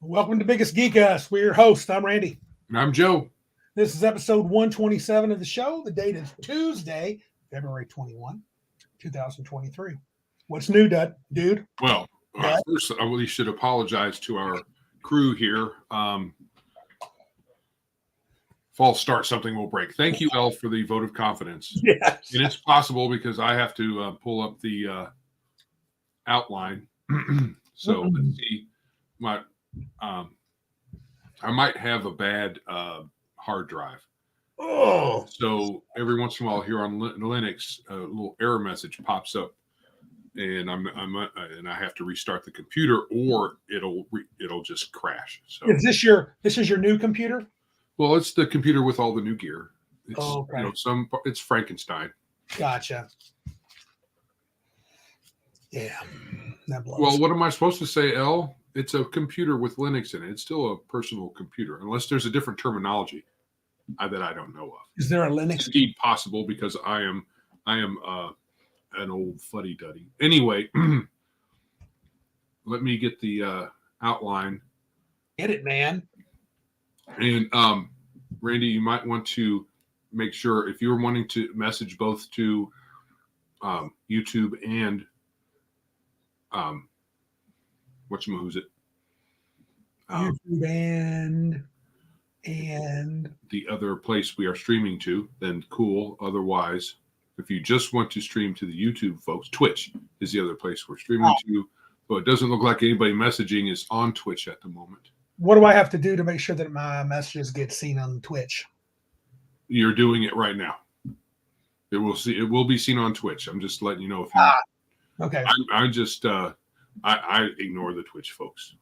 Welcome to Biggest Geek Us. We're your host. I'm Randy. And I'm Joe. This is episode 127 of the show. The date is Tuesday, February 21, 2023. What's new, dude? Well, first, I really should apologize to our crew here. False start, something will break. Thank you, Elle, for the vote of confidence. Yes. And it's possible because I have to pull up the outline. So let's see. I might have a bad hard drive. Oh. So every once in a while here on Linux, a little error message pops up, and I have to restart the computer, or it'll just crash. So Is this your new computer? Well, it's the computer with all the new gear. It's okay. It's Frankenstein. Gotcha. Yeah, that blows. Well, what am I supposed to say, Elle? It's a computer with Linux in it. It's still a personal computer, unless there's a different terminology that I don't know of. Is there a Linux? It's indeed possible because I am an old fuddy-duddy. Anyway, let me get the outline. Get it, man. And Randy, you might want to make sure if you're wanting to message both to YouTube and who's it? YouTube and the other place we are streaming to, then cool. Otherwise, if you just want to stream to the YouTube folks, Twitch is the other place we're streaming to. But it doesn't look like anybody messaging is on Twitch at the moment. What do I have to do to make sure that my messages get seen on Twitch? You're doing it right now. It will be seen on Twitch. I'm just letting you know if you. Okay. I just I ignore the Twitch folks.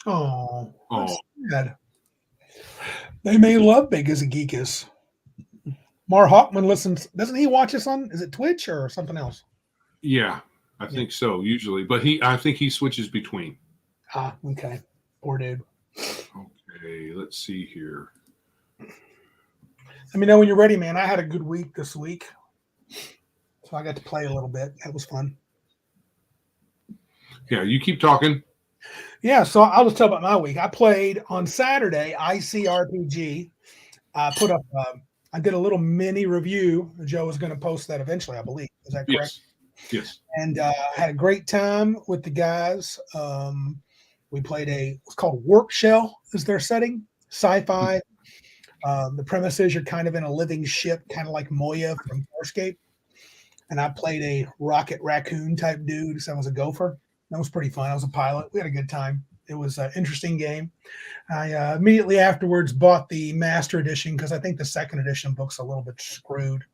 Oh. Sad. They may love Big as a Geekus. Mar Hoffman listens. Doesn't he watch us on? Is it Twitch or something else? Yeah, I think so usually, but I think he switches between. Okay. Poor dude. Okay, let's see here. Let me know when you're ready, man. I had a good week this week, so I got to play a little bit. That was fun. Yeah, you keep talking. Yeah, so I'll just tell about my week. I played on Saturday, RPG. I put up, I did a little mini review. Joe was going to post that eventually, I believe. Is that correct? Yes. And I had a great time with the guys. We played it's called Warp Shell is their setting, sci-fi. The premise is you're kind of in a living ship, kind of like Moya from Farscape. And I played a rocket raccoon type dude, so I was a gopher. That was pretty fun. I was a pilot. We had a good time. It was an interesting game. I immediately afterwards bought the Master Edition because I think the second edition book's a little bit screwed.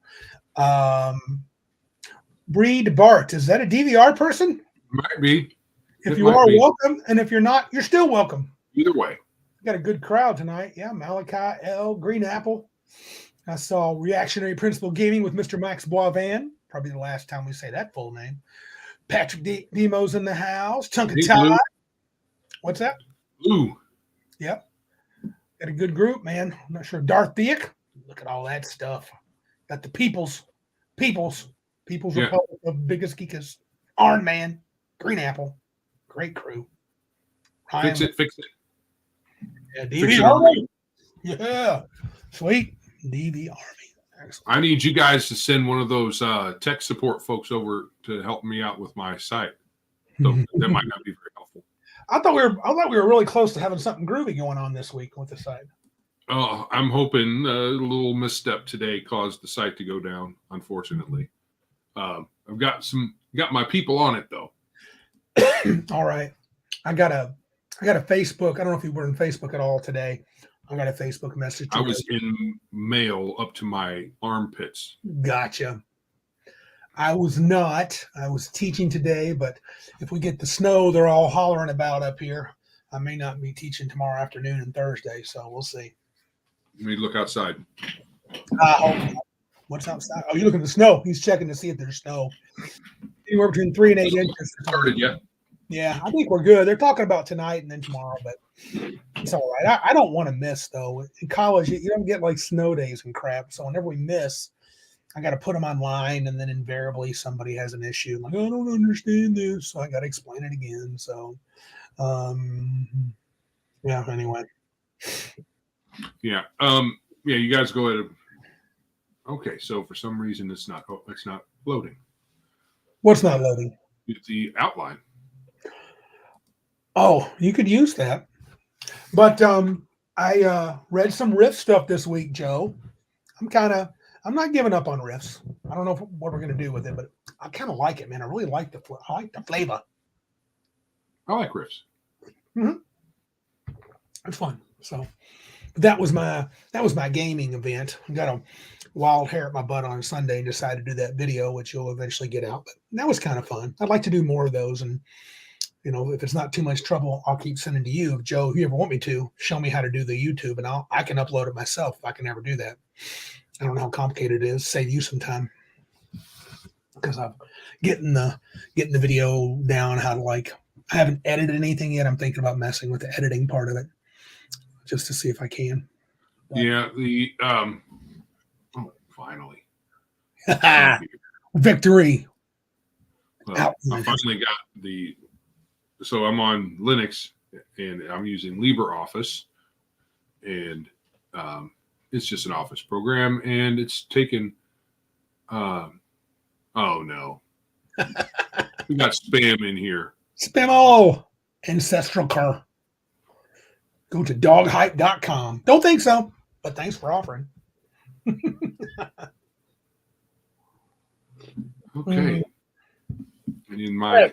Breed Bart, is that a DVR person? Might be. If you are, welcome. And if you're not, you're still welcome. Either way. Got a good crowd tonight. Yeah, Malachi, L, Green Apple. I saw Reactionary Principle Gaming with Mr. Max Boivin. Probably the last time we say that full name. Patrick Demo's in the house. Chunk of Todd. What's that? Blue. Yep. Got a good group, man. I'm not sure. Darth Theik. Look at all that stuff. Got the People's Republic of Biggest Geekas. Iron Man. Green Apple. Great crew. Fix it. Yeah, DV Army. Yeah. Sweet. DV Army. Excellent. I need you guys to send one of those tech support folks over to help me out with my site. So that might not be very helpful. I thought we were really close to having something groovy going on this week with the site. Oh, I'm hoping a little misstep today caused the site to go down, unfortunately. I've got my people on it though. All right. I got a Facebook. I don't know if you were in Facebook at all today. I got a Facebook message. I was in mail up to my armpits. Gotcha. I was not. I was teaching today, but if we get the snow they're all hollering about up here, I may not be teaching tomorrow afternoon and Thursday, so we'll see. Let me look outside. What's outside? Oh, you're looking at the snow. He's checking to see if there's snow. Anywhere between 3 and 8 inches. Started yet? Yeah, I think we're good. They're talking about tonight and then tomorrow, but it's all right. I don't want to miss, though. In college, you don't get like snow days and crap. So whenever we miss, I got to put them online, and then invariably somebody has an issue. I'm like, I don't understand this, so I got to explain it again. So, Yeah. Anyway. Yeah. Yeah. You guys go ahead. Okay. So for some reason, it's not loading. What's not loading? It's the outline. Oh, you could use that. But I read some Riff stuff this week, Joe. I'm not giving up on Riffs. I don't know what we're gonna do with it, but I kind of like it, man. I really like the flavor. I like riffs. It's fun. So that was my gaming event. I got a wild hair at my butt on Sunday and decided to do that video, which you'll eventually get out. But that was kind of fun. I'd like to do more of those, and if it's not too much trouble, I'll keep sending to you, Joe. If you ever want me to, show me how to do the YouTube, and I can upload it myself if I can ever do that. I don't know how complicated it is. Save you some time because I'm getting the video down. How to I haven't edited anything yet. I'm thinking about messing with the editing part of it just to see if I can. But, yeah. Finally. Victory. Well, I finally got so I'm on Linux and I'm using LibreOffice, and it's just an office program, and it's taken oh no. We got spam in here. Spam ancestral car. Go to doghype.com. Don't think so, but thanks for offering. Okay. And in my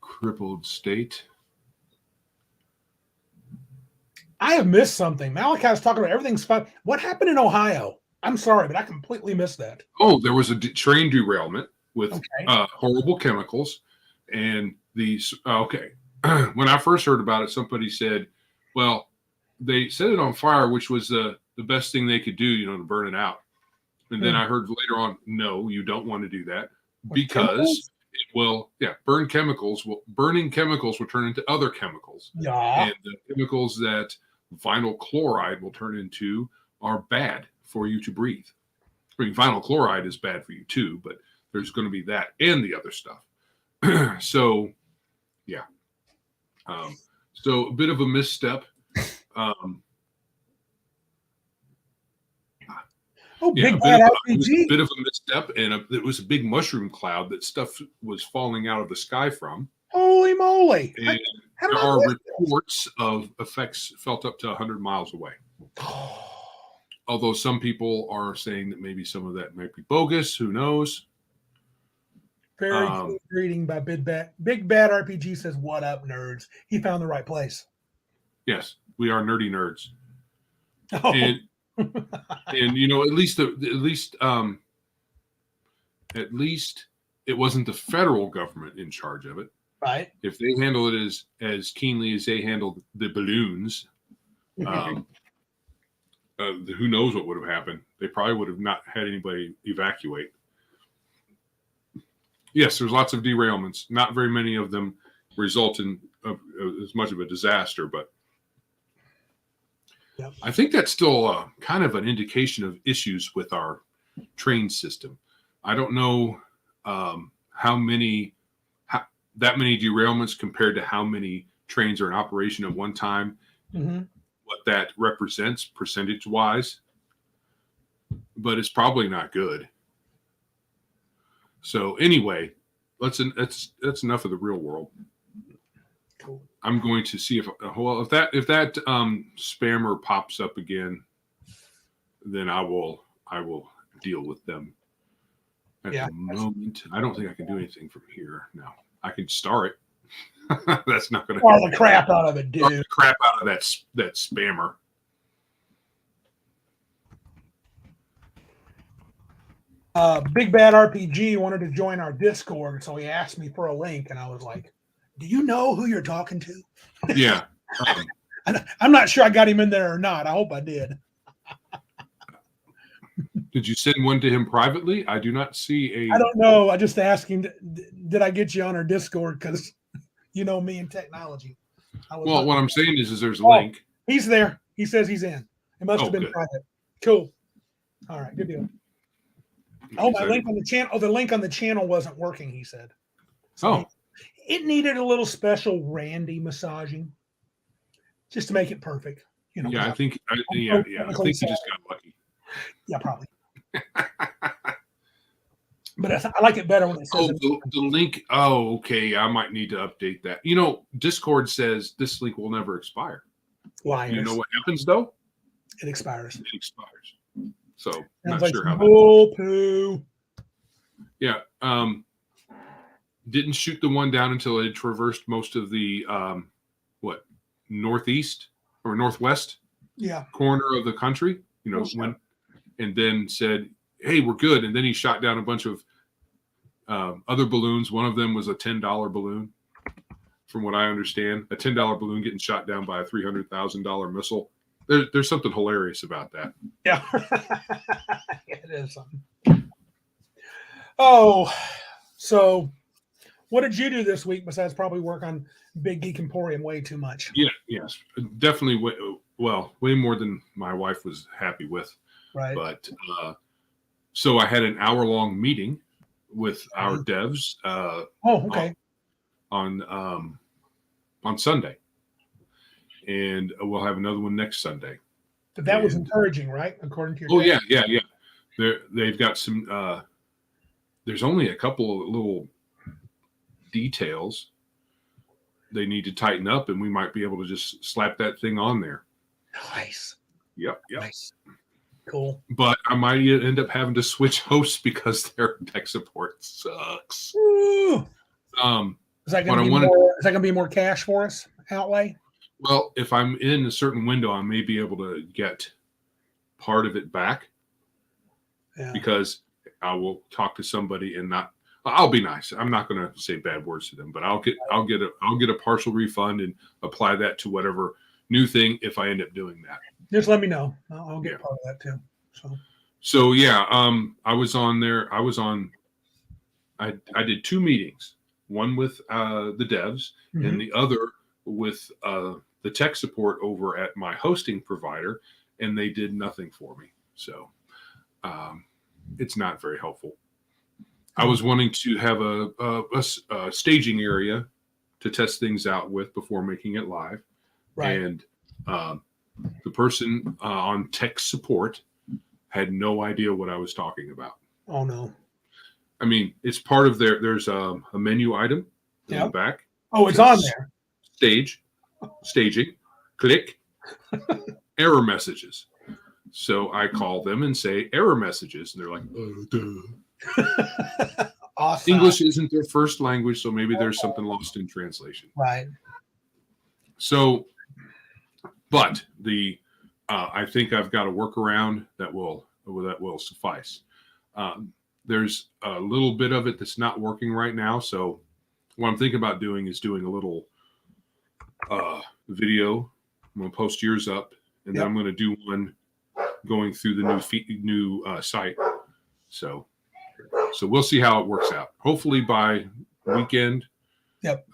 crippled state, I have missed something. Malachi was talking about everything's fine. What happened in Ohio? I'm sorry, but I completely missed that. Oh, there was a train derailment with horrible chemicals. And these, when I first heard about it, somebody said, well, they set it on fire, which was the best thing they could do, to burn it out. And then I heard later on, no, you don't want to do that because it will, burning chemicals will turn into other chemicals. Yeah. And the chemicals that vinyl chloride will turn into are bad for you to breathe. I mean, vinyl chloride is bad for you too, but there's going to be that and the other stuff. So, yeah. So a bit of a misstep. Big bad RPG. It was a bit of a misstep, and it was a big mushroom cloud that stuff was falling out of the sky from. Holy moly! And there are reports of effects felt up to 100 miles away. Although some people are saying that maybe some of that might be bogus. Who knows? Very good reading by Big Bad RPG says, "What up, nerds? He found the right place." Yes, we are nerdy nerds. Oh. And at least it wasn't the federal government in charge of it. Right. If they handle it as keenly as they handled the balloons, who knows what would have happened? They probably would have not had anybody evacuate. Yes, there's lots of derailments. Not very many of them result in as much of a disaster, but yep. I think that's still kind of an indication of issues with our train system. I don't know how many derailments compared to how many trains are in operation at one time, what that represents percentage-wise, but it's probably not good. So anyway, that's enough of the real world. Cool. I'm going to see if that spammer pops up again, then I will deal with them. At the moment, I don't think I can do anything from here. No, I can star it. That's not going to star the crap out of it, dude. The crap out of that spammer. Big Bad RPG wanted to join our Discord, so he asked me for a link, and I was like, "Do you know who you're talking to?" Yeah. I'm not sure I got him in there or not. I hope I did. Did you send one to him privately? I do not see I don't know. I just asked him, did I get you on our Discord? Because you know me and technology. Well, what I'm saying is there's a link. He's there. He says he's in. It must have been good. private. Cool. All right. Good deal. Oh, my link on the channel. Oh, the link on the channel wasn't working, he said. So it needed a little special Randy massaging. just to make it perfect. You know. Yeah, I think he just got lucky. Yeah, probably. But I like it better when it says the link. Oh, okay. I might need to update that. You know, Discord says this link will never expire. liars. You know what happens though? It expires. It expires. So Sounds not sure how bull poo. Yeah. Didn't shoot the one down until it traversed most of the northeast or northwest corner of the country. You know, and then said, "Hey, we're good." And then he shot down a bunch of other balloons. One of them was a $10 balloon, from what I understand. A $10 balloon getting shot down by a $300,000 missile. There's something hilarious about that. Yeah, it is something. Oh, so what did you do this week besides probably work on Big Geek Emporium way too much? Yeah, yes, definitely. Way more than my wife was happy with. Right. But so I had an hour-long meeting with our devs. Okay. On Sunday, and we'll have another one next Sunday. But that was encouraging, right? According to your. Oh yeah. They've got some. There's only a couple of little details they need to tighten up, and we might be able to just slap that thing on there. Nice. Yep. Nice. Cool. But I might end up having to switch hosts because their tech support sucks. Ooh. Is that going to be more cash for us outlay? Well, if I'm in a certain window, I may be able to get part of it back because I will talk to somebody and I'll be nice. I'm not going to say bad words to them, but I'll get a partial refund and apply that to whatever new thing if I end up doing that. Just let me know. I'll get part of that too. So yeah, I was on there. I did 2 meetings. One with the devs and the other with the tech support over at my hosting provider, and they did nothing for me. So it's not very helpful. I was wanting to have a staging area to test things out with before making it live. Right. And the person on tech support had no idea what I was talking about. Oh, no. I mean, it's part of there's a menu item in the back. Oh, it's on there. Staging, click, error messages. So I call them and say error messages. And they're like, oh, duh. Awesome. English isn't their first language, so maybe there's something lost in translation. Right. So, but I think I've got a workaround that will suffice. There's a little bit of it that's not working right now. So what I'm thinking about doing is doing a little video. I'm going to post yours up, and then I'm going to do one going through the new site. So we'll see how it works out. Hopefully by weekend. Yep.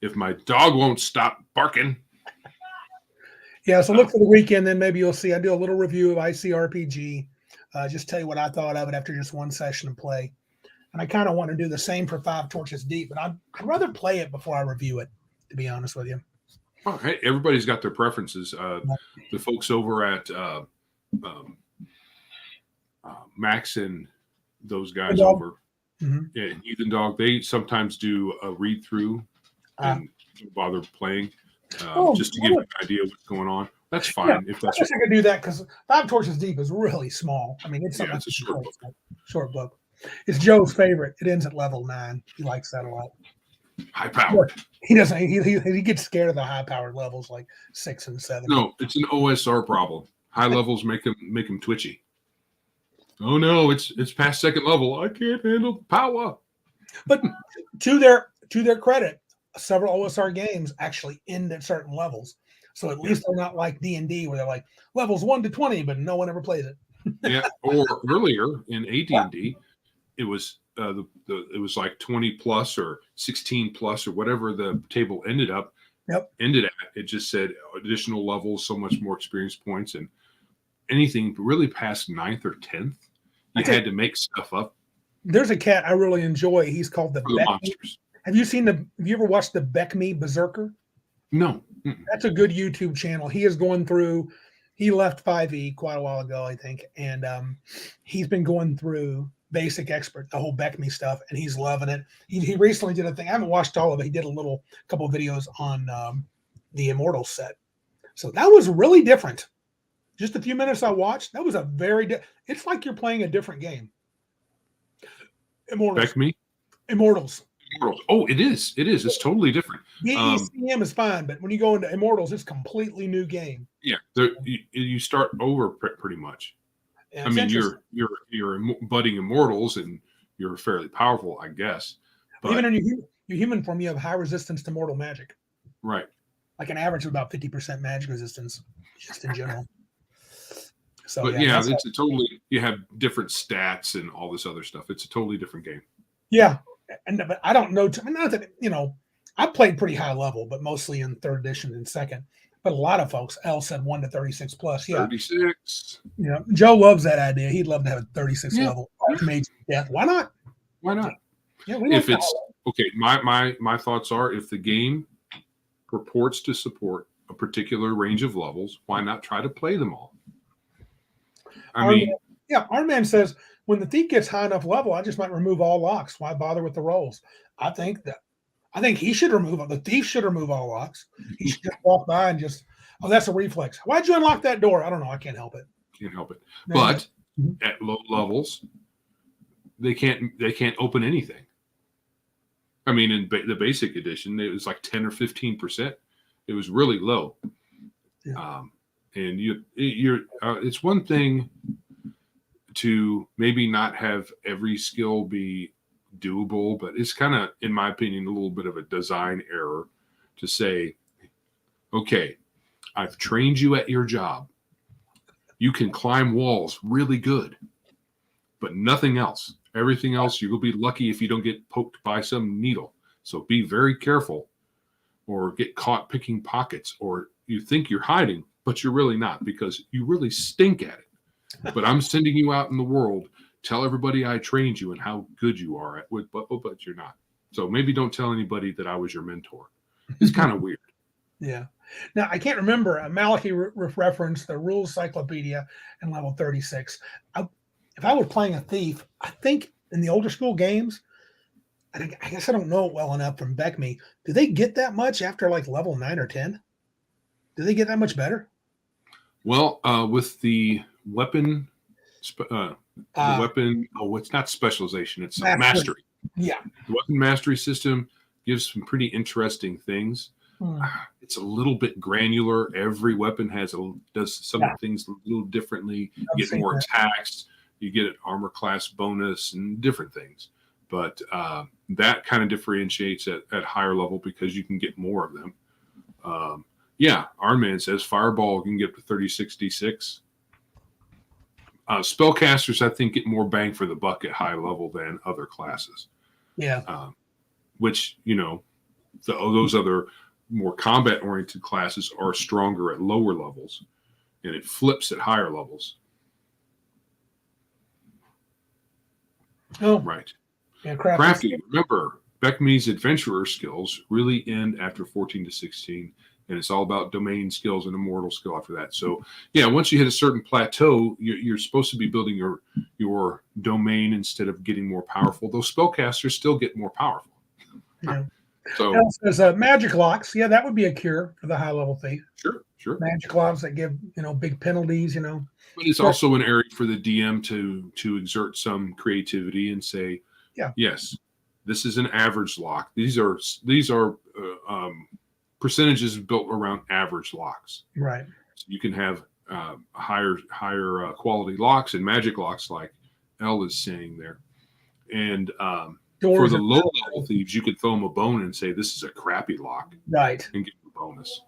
If my dog won't stop barking. Yeah, so look for the weekend, then maybe you'll see. I do a little review of ICRPG. Just tell you what I thought of it after just one session of play. And I kind of want to do the same for 5 Torches Deep, but I'd rather play it before I review it, to be honest with you. Oh, hey, everybody's got their preferences. The folks over at Max and those guys over, Ethan Dog, they sometimes do a read through and don't bother playing just to give you an idea of what's going on. That's fine. Yeah, if that's I guess I could do that because 5 Torches Deep is really small. I mean, it's something it's a short book. Short book. It's Joe's favorite. It ends at level 9. He likes that a lot. High powered. He doesn't. He gets scared of the high powered levels like 6 and 7. No, it's an OSR problem. High levels make him twitchy. Oh no, it's past 2nd level. I can't handle the power. But to their credit, several OSR games actually end at certain levels. So at least they're not like D&D where they're like levels 1 to 20, but no one ever plays it. Yeah, or earlier in AD&D, it was it was like 20 plus or 16 plus or whatever the table ended at. It just said additional levels, so much more experience points, and anything really past 9th or 10th, you had to make stuff up. There's a cat I really enjoy. He's called the Monsters. Have you ever watched the Beck Me Berserker? No. That's a good YouTube channel. He is going through. He left 5e quite a while ago, I think, and he's been going through Basic Expert, the whole Beckme stuff, and he's loving it. He recently did a thing. I haven't watched all of it. He did a couple of videos on the Immortals set. So that was really different. Just a few minutes I watched. That was a it's like you're playing a different game. Immortals. Beckme? Immortals. Oh, it is. It is. It's totally different. ECM is fine, but when you go into Immortals, it's a completely new game. Yeah, you start over pretty much. Yeah, I mean, you're budding immortals, and you're fairly powerful, I guess. But, even in your human form, you have high resistance to mortal magic. Right. Like an average of about 50% magic resistance, just in general. So, but yeah, it's a totally. You have different stats and all this other stuff. It's a totally different game. Yeah, but I don't know. Not that I played pretty high level, but mostly in 3rd edition and 2nd. But a lot of folks, L said 1 to 36 plus. Yeah, 36. Joe loves that idea. He'd love to have a 36 level Archmage Death. Why not? Why not? Yeah, if it's okay, my thoughts are, if the game purports to support a particular range of levels, why not try to play them all? Our man says when the thief gets high enough level, I just might remove all locks. Why bother with the rolls? I think he should remove the thief should remove all locks. He should just walk by and that's a reflex. Why'd you unlock that door? I don't know. I can't help it. But at low levels, they can't open anything. I mean, in the basic edition, it was like 10 or 15%. It was really low. Yeah. And it's one thing to maybe not have every skill be doable, but it's kind of, in my opinion, a little bit of a design error to say, okay, I've trained you at your job. You can climb walls really good, but nothing else. Everything else, you will be lucky if you don't get poked by some needle. So be very careful, or get caught picking pockets, or you think you're hiding, but you're really not, because you really stink at it. But I'm sending you out in the world. Tell everybody I trained you and how good you are at it, but you're not. So maybe don't tell anybody that I was your mentor. It's kind of weird. Yeah. Now, I can't remember. Malachi referenced the Rules Cyclopedia in level 36. If I were playing a thief, I think in the older school games, I guess I don't know it well enough from Beckme, do they get that much after like level 9 or 10? Do they get that much better? Well, with the weapon, it's not specialization, it's mastery. Yeah. The weapon mastery system gives some pretty interesting things. It's a little bit granular. Every weapon does some things a little differently. You get more attacks. You get an armor class bonus and different things. But that kind of differentiates at higher level because you can get more of them. Our man says Fireball can get up to 36d6. Spellcasters, I think, get more bang for the buck at high level than other classes. Yeah. Which, those other more combat-oriented classes are stronger at lower levels, and it flips at higher levels. Oh, right. Yeah, Crafty. Remember, Beckme's adventurer skills really end after 14 to 16, and it's all about domain skills and immortal skill after that. So, once you hit a certain plateau, you're supposed to be building your domain instead of getting more powerful. Those spellcasters still get more powerful. Yeah. So, there's magic locks. Yeah, that would be a cure for the high level thief. Sure. Magic locks that give big penalties. But it's also an area for the DM to exert some creativity and say, yes, this is an average lock. These are percentages built around average locks. Right. So you can have higher quality locks and magic locks, like Elle is saying there, and for the low level thieves, you could throw them a bone and say, this is a crappy lock. Right. And give them a bonus.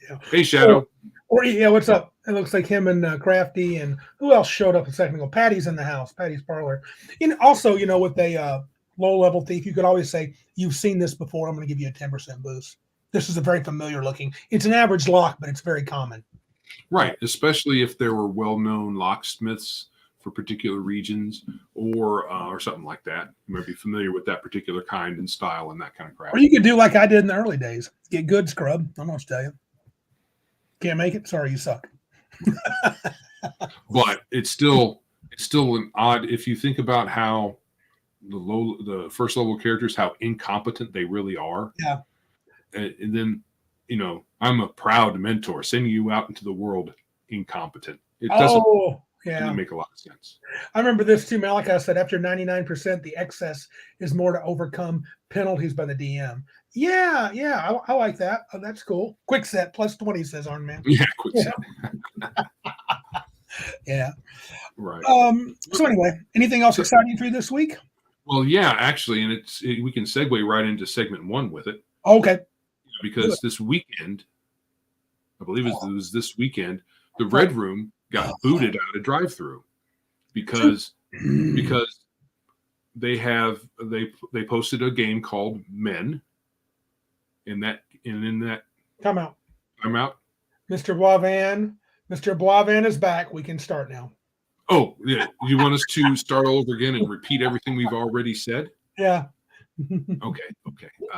Yeah. Hey, Shadow. What's up? It looks like him and Crafty, and who else showed up a second ago? Patty's in the house. Patty's parlor. And also, with a low-level thief, you could always say, you've seen this before. I'm going to give you a 10% boost. This is a very familiar looking. It's an average lock, but it's very common. Right. Especially if there were well-known locksmiths for particular regions or something like that. You might be familiar with that particular kind and style and that kind of crap. Or you could do like I did in the early days. Get good, scrub. I'm going to tell you. Can't make it? Sorry, you suck. But it's still an odd, if you think about how the first level characters, how incompetent they really are. Yeah. And then, I'm a proud mentor sending you out into the world incompetent. It doesn't make a lot of sense. I remember this too, Malachi said after 99%, the excess is more to overcome penalties by the DM. Yeah, I like that. Oh, that's cool. Quick set plus 20, says Arn Man. Yeah, quick set. Yeah. Right. So anyway, anything else exciting for you this week? Well, yeah, actually, and we can segue right into segment 1 with it. Okay. Because this weekend, I believe it was this weekend, the Red Room got booted out of DriveThru because they posted a game called Men. In that Come out. Mr. Boisvan is back. We can start now. Oh, yeah. You want us to start all over again and repeat everything we've already said? Yeah. Okay.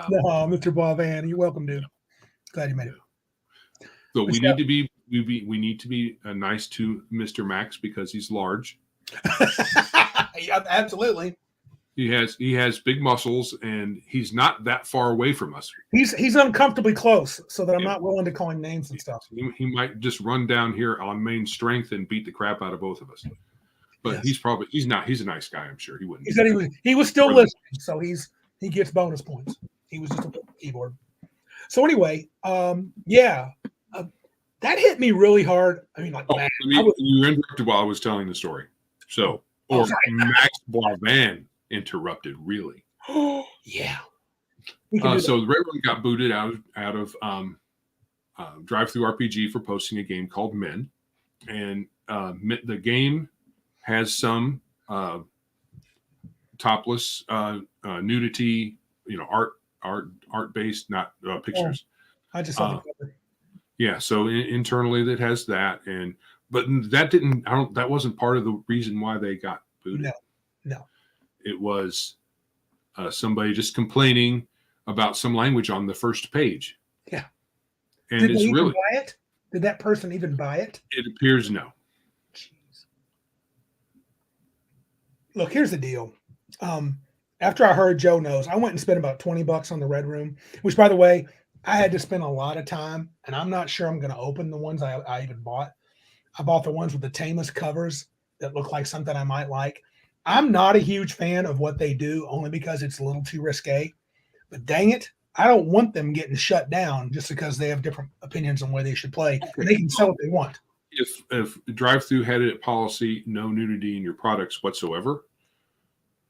No, Mr. Boisvan, you're welcome, dude. Glad you made it. So we need to be nice to Mr. Max because he's large. Yeah, absolutely. He has big muscles and he's not that far away from us. He's uncomfortably close, so that I'm not willing to call him names and stuff. He might just run down here on main strength and beat the crap out of both of us. But yes. he's a nice guy, I'm sure. He wouldn't. He said he was still listening, so he gets bonus points. He was just a keyboard. So anyway, that hit me really hard. I mean, like, you interrupted while I was telling the story. So, Max Boisvan interrupted, really. Yeah. So the Red Room got booted out of DriveThru RPG for posting a game called Men, and the game has some topless nudity, art based, not pictures. I just saw the cover. Yeah, so internally that has that, but that wasn't part of the reason why they got booted. No. It was somebody just complaining about some language on the first page. Yeah. And Did they even buy it? Did that person even buy it? It appears no. Jeez. Look, here's the deal. After I heard Joe Knows, I went and spent about $20 on the Red Room, which, by the way, I had to spend a lot of time, and I'm not sure I'm going to open the ones I even bought. I bought the ones with the Tamus covers that look like something I might like. I'm not a huge fan of what they do, only because it's a little too risque. But dang it, I don't want them getting shut down just because they have different opinions on where they should play. And they can sell what they want. If DriveThru had a policy, no nudity in your products whatsoever,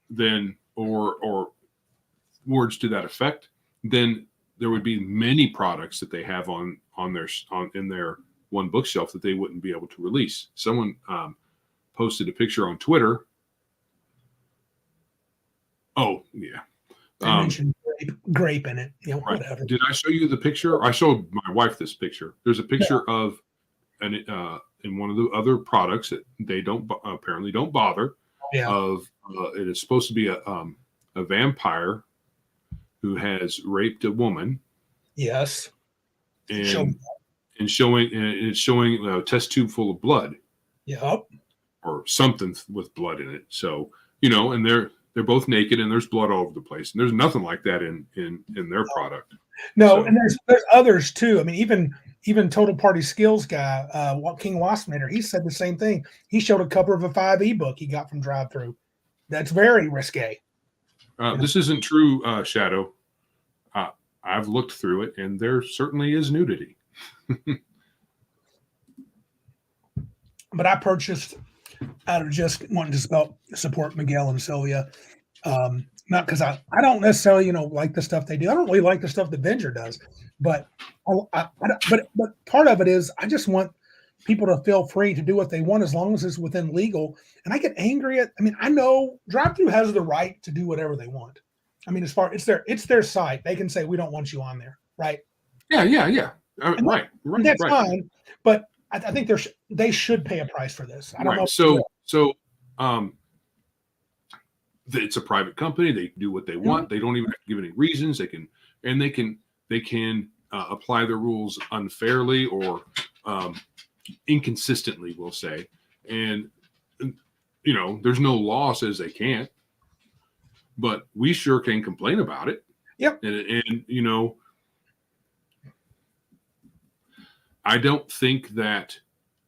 then or words to that effect, then there would be many products that they have in their one bookshelf that they wouldn't be able to release. Someone posted a picture on Twitter. Oh, yeah. They mentioned grape in it. Right. Whatever. Did I show you the picture? I showed my wife this picture. There's a picture of in one of the other products that they apparently don't bother. Yeah. It is supposed to be a vampire who has raped a woman. Yes. And it's showing a test tube full of blood. Yep. Or something with blood in it. So, and they're both naked and there's blood all over the place. And there's nothing like that in their product. No, so, and there's others too. I mean, even Total Party Skills guy, King Waspinator, he said the same thing. He showed a cover of a 5e book he got from DriveThru. That's very risque. This isn't true, Shadow. I've looked through it, and there certainly is nudity. But I purchased out of just wanting to support Miguel and Sylvia. Not because I don't necessarily, like the stuff they do. I don't really like the stuff that Venger does, but but part of it is I just want people to feel free to do what they want as long as it's within legal. And I get angry I know DriveThru has the right to do whatever they want. I mean, it's their site. They can say we don't want you on there, right? Yeah. Right. That's fine, but I think they should pay a price for this. I don't know. So it's a private company. They do what they want. They don't even have to give any reasons. They can apply their rules unfairly or inconsistently, we'll say. And there's no law says they can't, but we sure can complain about it. Yep. And I don't think that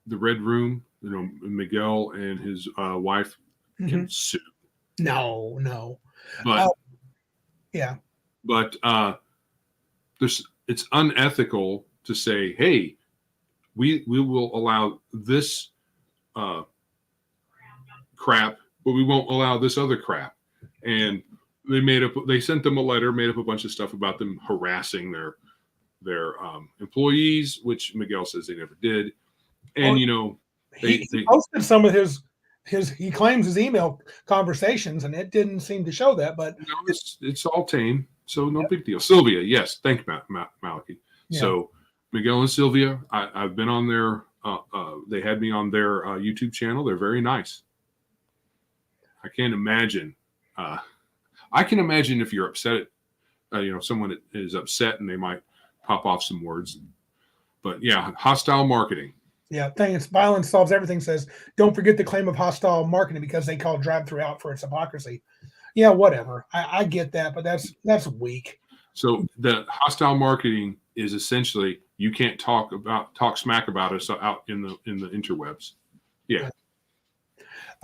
the Red Room, Miguel and his wife can sue. No. But yeah. But it's unethical to say, hey, we will allow this crap, but we won't allow this other crap. And they sent them a letter, made up a bunch of stuff about them harassing their employees, which Miguel says they never did. And he posted some of his he claims his email conversations, and it didn't seem to show that. But it's all tame, so no big deal. Sylvia, yes, thank you, Malachi. Yeah. So Miguel and Sylvia, I've been on their. They had me on their YouTube channel. They're very nice. I can't imagine. I can imagine if you're upset. Someone is upset and they might pop off some words. But yeah, hostile marketing. Yeah, thanks. Violence solves everything says, don't forget the claim of hostile marketing because they call DriveThru out for its hypocrisy. Yeah, whatever. I get that, but that's weak. So the hostile marketing is essentially you can't talk smack about us out in the interwebs. Yeah.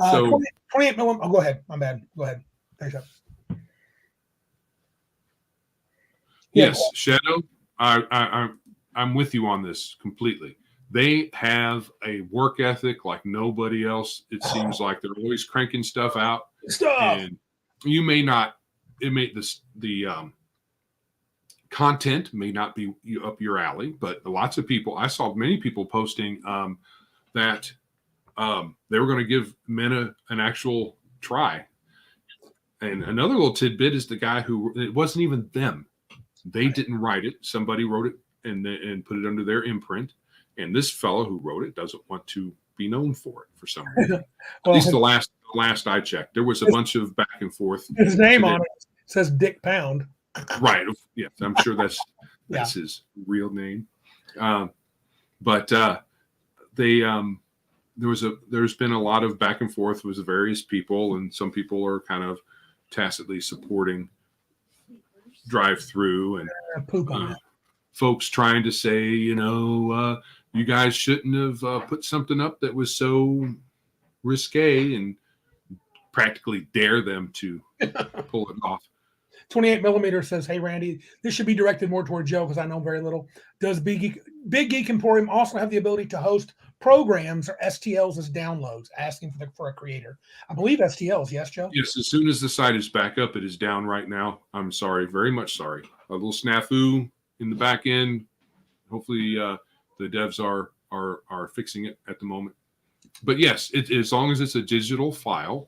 So 28 millimeter. Oh, go ahead. My bad. Go ahead. Thanks. Yes, Shadow. I'm with you on this completely. They have a work ethic like nobody else. It seems like they're always cranking stuff out. And you may not. The content may not be up your alley, but lots of people. I saw many people posting that they were going to give men an actual try. And another little tidbit is the guy who it wasn't even them. They didn't write it. Somebody wrote it and put it under their imprint. And this fellow who wrote it doesn't want to be known for it for some reason. At least the last I checked, there was a bunch of back and forth. His name on it says Dick Pound. Right. Yeah, I'm sure that's his real name. But there's been a lot of back and forth with various people, and some people are kind of tacitly supporting DriveThru and folks trying to say, you guys shouldn't have put something up that was so risque, and practically dare them to pull it off. 28 millimeter says, hey, Randy, this should be directed more toward Joe because I know very little. Does Big Geek Emporium also have the ability to host programs or STLs as downloads, asking for a creator? I believe STLs, yes, Joe? Yes, as soon as the site is back up, it is down right now. I'm sorry, very much sorry. A little snafu in the back end. Hopefully the devs are fixing it at the moment. But yes, as long as it's a digital file,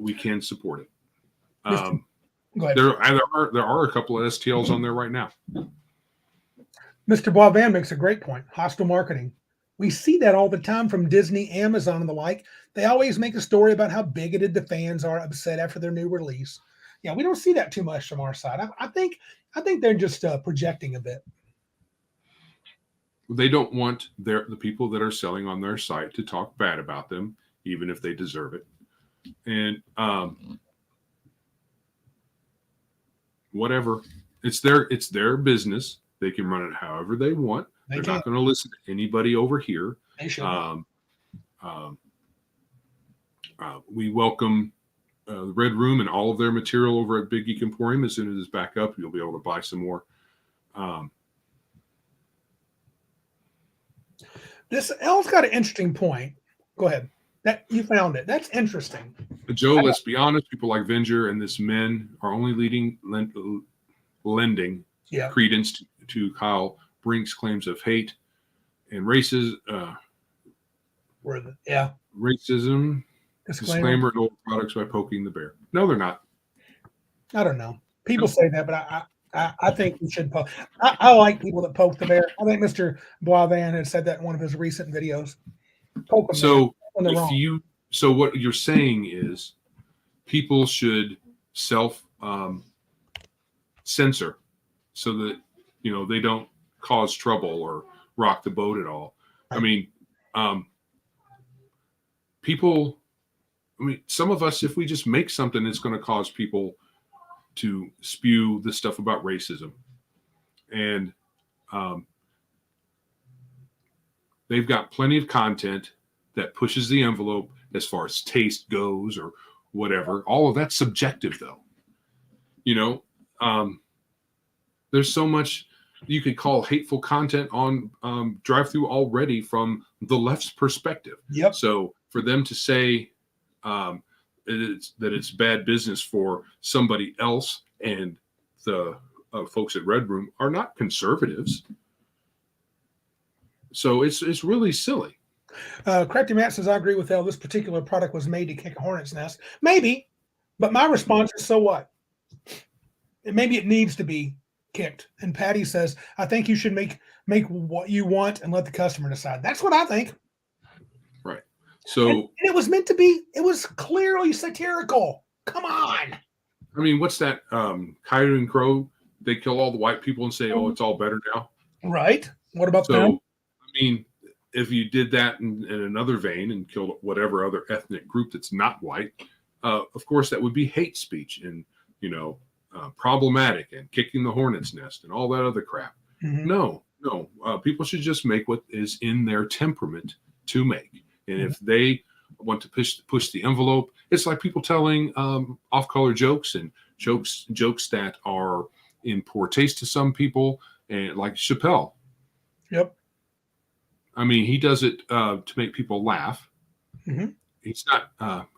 we can support it. Go ahead. There are a couple of STLs on there right now. Mr. Boisvan makes a great point. Hostile marketing. We see that all the time from Disney, Amazon, and the like. They always make a story about how bigoted the fans are upset after their new release. Yeah, we don't see that too much from our side. I think they're just projecting a bit. They don't want the people that are selling on their site to talk bad about them, even if they deserve it. And whatever, it's their business. They can run it however they want. They're not going to listen to anybody over here. They should. We welcome the Red Room and all of their material over at Big Geek Emporium. As soon as it's back up, you'll be able to buy some more. This L's got an interesting point. Go ahead. That you found it. That's interesting. Joe, let's be honest. People like Venger and this men are only lending credence to Kyle Brink's claims of hate and racism. Racism. Disclaimer: old products by poking the bear. No, they're not. I don't know. People say that, but I think we should poke. I like people that poke the bear. I think Mr. Boisvan had said that in one of his recent videos. Poke them so if So what you're saying is people should self censor so that they don't cause trouble or rock the boat at all. I mean, people. I mean, some of us, if we just make something, it's going to cause people to spew this stuff about racism, and they've got plenty of content that pushes the envelope as far as taste goes or whatever. All of that's subjective, though. There's so much you could call hateful content on DriveThru already from the left's perspective. Yep. So for them to say that it's bad business for somebody else, and the folks at Red Room are not conservatives. So it's really silly. Crafty Matt says, I agree with Elle. This particular product was made to kick a hornet's nest. Maybe, but my response is, so what? Maybe it needs to be kicked. And Patty says, I think you should make what you want and let the customer decide. That's what I think. Right. So and it was meant to be. It was clearly satirical. Come on. I mean, what's that? Coyote and Crow. They kill all the white people and say, "Oh, it's all better now." Right. What about them? I mean, if you did that in another vein and killed whatever other ethnic group that's not white, of course that would be hate speech and problematic and kicking the hornet's nest and all that other crap. Mm-hmm. No. People should just make what is in their temperament to make, and if they want to push the envelope, it's like people telling off-color jokes and jokes that are in poor taste to some people, and like Chappelle. Yep. I mean, he does it to make people laugh. Mm-hmm. He's not,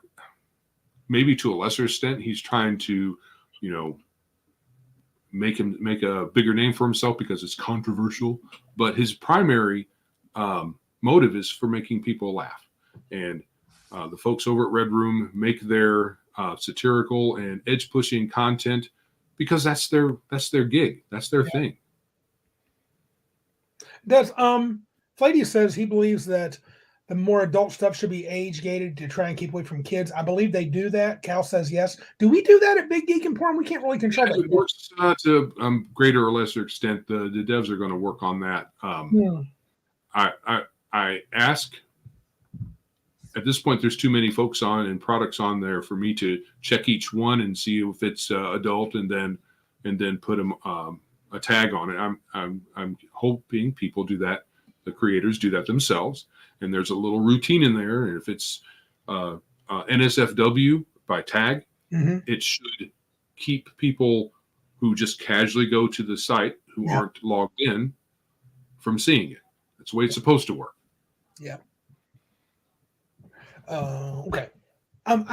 maybe to a lesser extent, he's trying to, make a bigger name for himself because it's controversial. But his primary motive is for making people laugh. And the folks over at Red Room make their satirical and edge-pushing content because that's their gig. That's their thing. Does Flady says he believes that the more adult stuff should be age gated to try and keep away from kids. I believe they do that. Cal says yes. Do we do that at Big Geek and Porn? We can't really control that. It works to greater or lesser extent. The devs are going to work on that. I ask. At this point, there's too many folks on and products on there for me to check each one and see if it's adult, and then put them a tag on it. I'm hoping people do that. The creators do that themselves, and there's a little routine in there. And if it's NSFW by tag, it should keep people who just casually go to the site who aren't logged in from seeing it. That's the way it's supposed to work. Yeah. Okay. I'm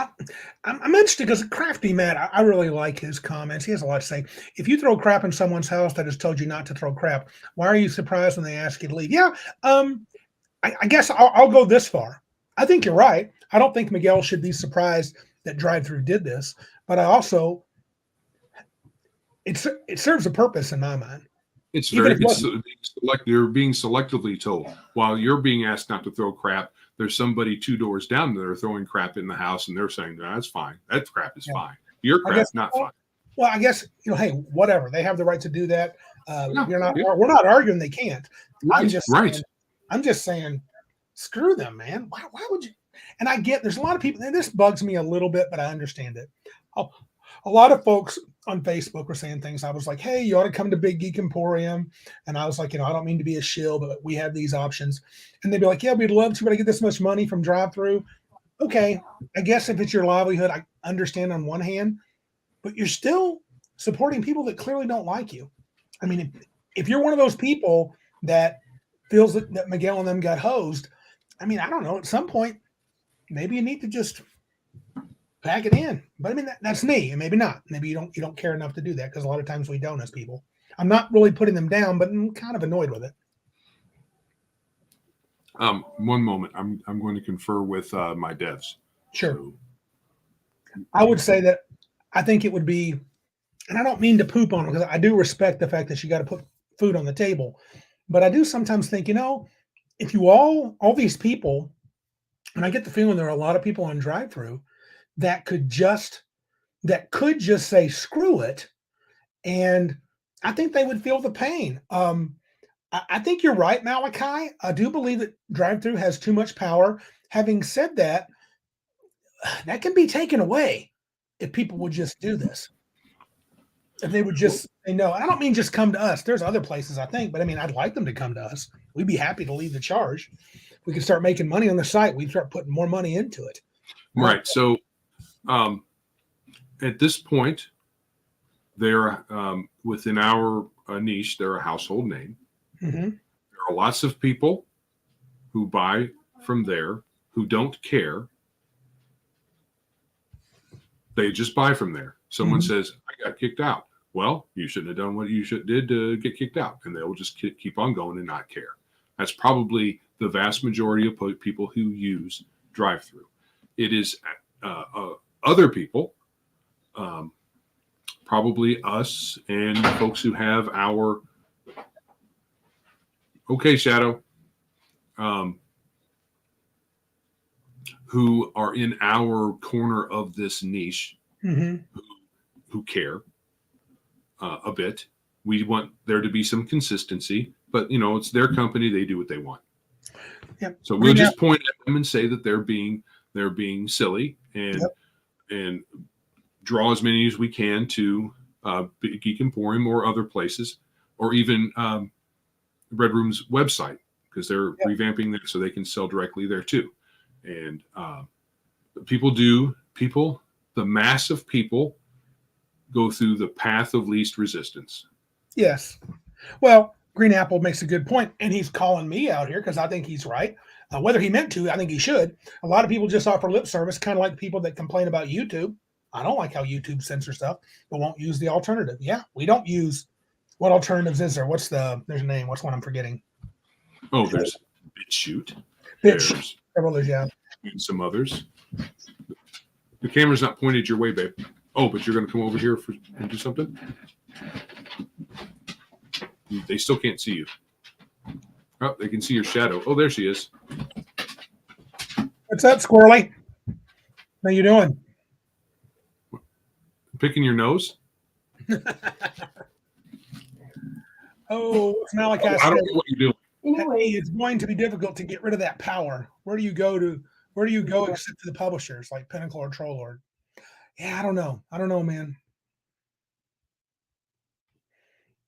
interested because Crafty Matt, I really like his comments. He has a lot to say. If you throw crap in someone's house that has told you not to throw crap, why are you surprised when they ask you to leave? Yeah. I guess I'll go this far. I think you're right. I don't think Miguel should be surprised that DriveThru did this, but I also it serves a purpose in my mind. You're being selectively told. While you're being asked not to throw crap, there's somebody 2 doors down that are throwing crap in the house, and they're saying, no, that's fine. That crap is fine. Your crap's not fine. Well, I guess, hey, whatever. They have the right to do that. We're not arguing they can't. Right, I'm just saying, screw them, man. Why would you? And I get there's a lot of people, and this bugs me a little bit, but I understand it. A lot of folks on Facebook were saying things. I was like, hey, you ought to come to Big Geek Emporium. And I was like, I don't mean to be a shill, but we have these options. And they'd be like, yeah, we'd love to, but I get this much money from DriveThru. Okay, I guess if it's your livelihood, I understand on one hand, but you're still supporting people that clearly don't like you. I mean, if you're one of those people that feels that Miguel and them got hosed, I mean, I don't know. At some point, maybe you need to just pack it in. But I mean, that's me, and maybe not. Maybe you don't care enough to do that, because a lot of times we don't as people. I'm not really putting them down, but I'm kind of annoyed with it. One moment. I'm going to confer with my devs. Sure. So. I would say that I think it would be, and I don't mean to poop on it, because I do respect the fact that you got to put food on the table. But I do sometimes think, if you all these people And I get the feeling there are a lot of people on drive-through that could just say screw it, and I think they would feel the pain. I think you're right, Malachi. I do believe that drive-through has too much power. Having said that, that can be taken away if people would just do this. If they would just say no. I don't mean just come to us. There's other places, I think, but I mean, I'd like them to come to us. We'd be happy to lead the charge. We could start making money on the site. We'd start putting more money into it. Right. So at this point, they're within our niche, they're a household name. Mm-hmm. There are lots of people who buy from there who don't care. They just buy from there. Someone says, I got kicked out. Well, you shouldn't have done what you did to get kicked out. And they'll just keep on going and not care. That's probably the vast majority of people who use drive-through. It is other people, probably us and folks who have our, okay, Shadow, who are in our corner of this niche, who care a bit. We want there to be some consistency, but it's their company; they do what they want. Yep. So we'll just point at them and say that they're being silly and draw as many as we can to Geek Emporium or other places, or even Red Room's website, because they're revamping that so they can sell directly there too. And the mass of people go through the path of least resistance. Yes. Well, Green Apple makes a good point, and he's calling me out here because I think he's right. Whether he meant to, I think he should. A lot of people just offer lip service, kind of like people that complain about YouTube. I don't like how YouTube censors stuff, but won't use the alternative. Yeah, we don't use. What alternatives is there? There's a name. What's one I'm forgetting? Oh, there's BitChute. BitChute. Several others, yeah. And some others. The camera's not pointed your way, babe. Oh, but you're going to come over here and do something? They still can't see you. Oh, they can see your shadow. Oh, there she is. What's up, Squirrely? How you doing? Picking your nose? Oh, Malachi said, I don't know what you're doing. Hey, it's going to be difficult to get rid of that power. Where do you go except to the publishers like Pinnacle or Trollord? Yeah, I don't know, man.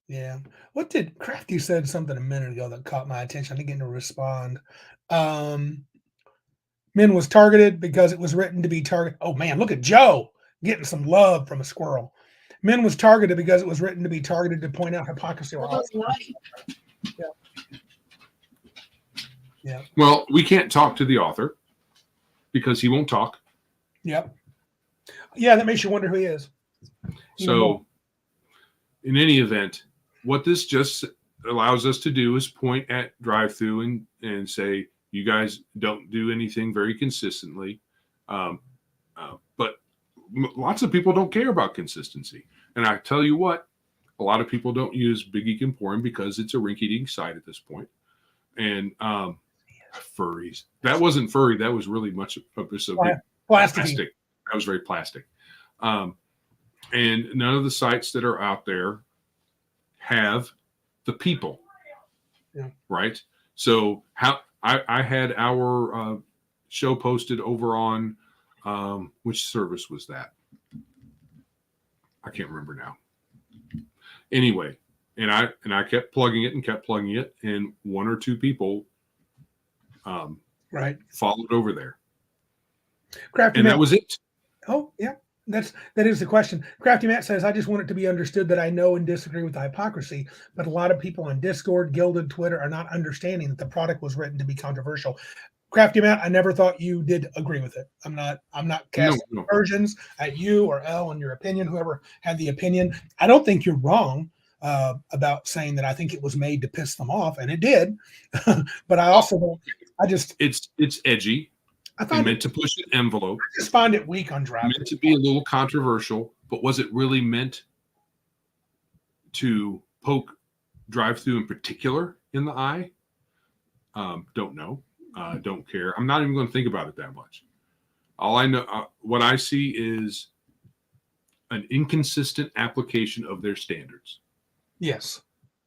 Yeah. What did Crafty said something a minute ago that caught my attention? I didn't get to respond. Min was targeted because it was written to be targeted. Oh man, look at Joe getting some love from a squirrel. Min was targeted because it was written to be targeted to point out hypocrisy. Yeah. Yeah. Well, we can't talk to the author because he won't talk. Yep. Yeah, that makes you wonder who he is. So, in any event, what this just allows us to do is point at drive-through and say, you guys don't do anything very consistently. But lots of people don't care about consistency. And I tell you what, a lot of people don't use Big Geek Emporium because it's a rinky-dink site at this point. And furries. That wasn't furry. That was really much of plastic. That was very plastic. And none of the sites that are out there have the people. Yeah. Right? So I had our show posted over on which service was that? I can't remember now. Anyway, and I kept plugging it, and one or two people followed over there. Crafty and Matt, that was it. Oh, yeah. That is the question. Crafty Matt says, I just want it to be understood that I know and disagree with the hypocrisy, but a lot of people on Discord, Gilded, Twitter are not understanding that the product was written to be controversial. Crafty Matt, I never thought you did agree with it. I'm not casting aspersions at you or Elle in your opinion, whoever had the opinion. I don't think you're wrong about saying that I think it was made to piss them off, and it did. But I also don't. It's edgy. I find meant to push an envelope. I just find it weak on drive. Meant to be a little controversial, but was it really meant to poke drive-through in particular in the eye? Don't know. Don't care. I'm not even going to think about it that much. All I know, what I see is an inconsistent application of their standards. Yes.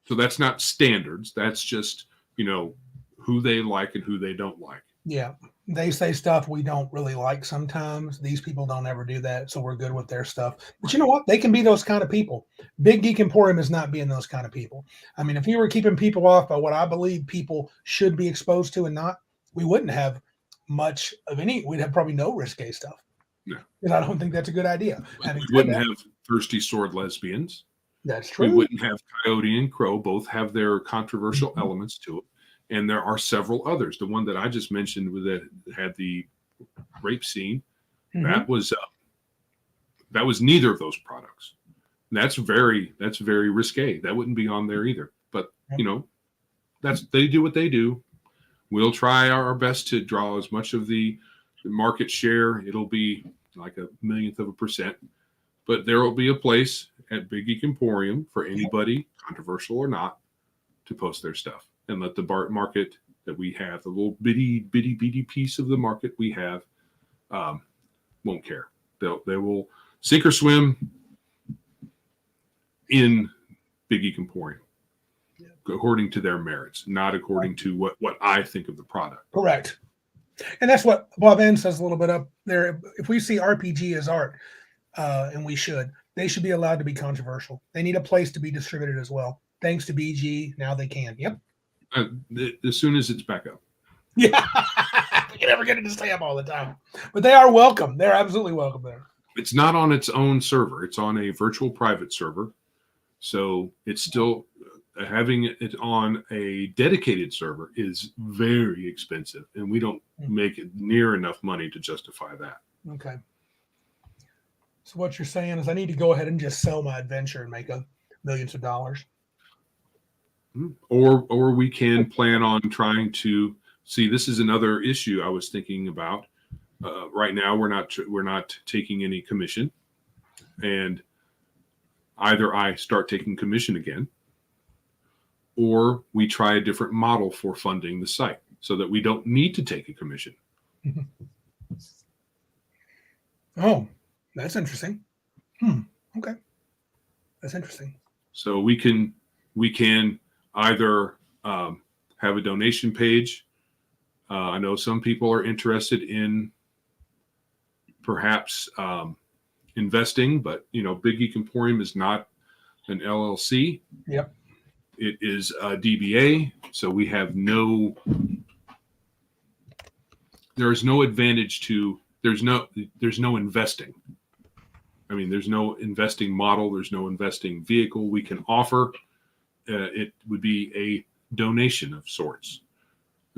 So that's not standards. That's just, who they like and who they don't like. Yeah. They say stuff we don't really like sometimes. These people don't ever do that, so we're good with their stuff. But you know what? They can be those kind of people. Big Geek Emporium is not being those kind of people. I mean, if you were keeping people off by what I believe people should be exposed to and not, we wouldn't have much of any. We'd have probably no risque stuff. No. And I don't think that's a good idea. We wouldn't have thirsty sword lesbians. That's true. We wouldn't have Coyote and Crow. Both have their controversial elements to it. And there are several others. The one that I just mentioned that had the rape scene, that was neither of those products. That's very risque. That wouldn't be on there either. But they do what they do. We'll try our best to draw as much of the market share. It'll be like 0.1%, but there will be a place at Big Geek Emporium for anybody, controversial or not, to post their stuff. And let the market that we have, the little bitty piece of the market we have, won't care. They will sink or swim in Big Geek Emporium, according to their merits, not according to what I think of the product. Correct. And that's what Bob N says a little bit up there. If we see RPG as art, and they should be allowed to be controversial. They need a place to be distributed as well. Thanks to BG, now they can. Yep. As soon as it's back up. Yeah. We can never get it to stay up all the time. But they are welcome. They're absolutely welcome there. It's not on its own server. It's on a virtual private server. So it's still having it on a dedicated server is very expensive. And we don't make it near enough money to justify that. Okay. So what you're saying is I need to go ahead and just sell my adventure and make millions of dollars. Or we can plan on trying to see. This is another issue I was thinking about. Right now, we're not taking any commission, and either I start taking commission again, or we try a different model for funding the site so that we don't need to take a commission. Oh, that's interesting. Okay, that's interesting. So we can either have a donation page. I know some people are interested in perhaps investing, but Big Geek Emporium is not an LLC. Yep. It is a DBA, so we have there is no advantage to, there's no investing. I mean, there's no investing model. There's no investing vehicle we can offer. It would be a donation of sorts.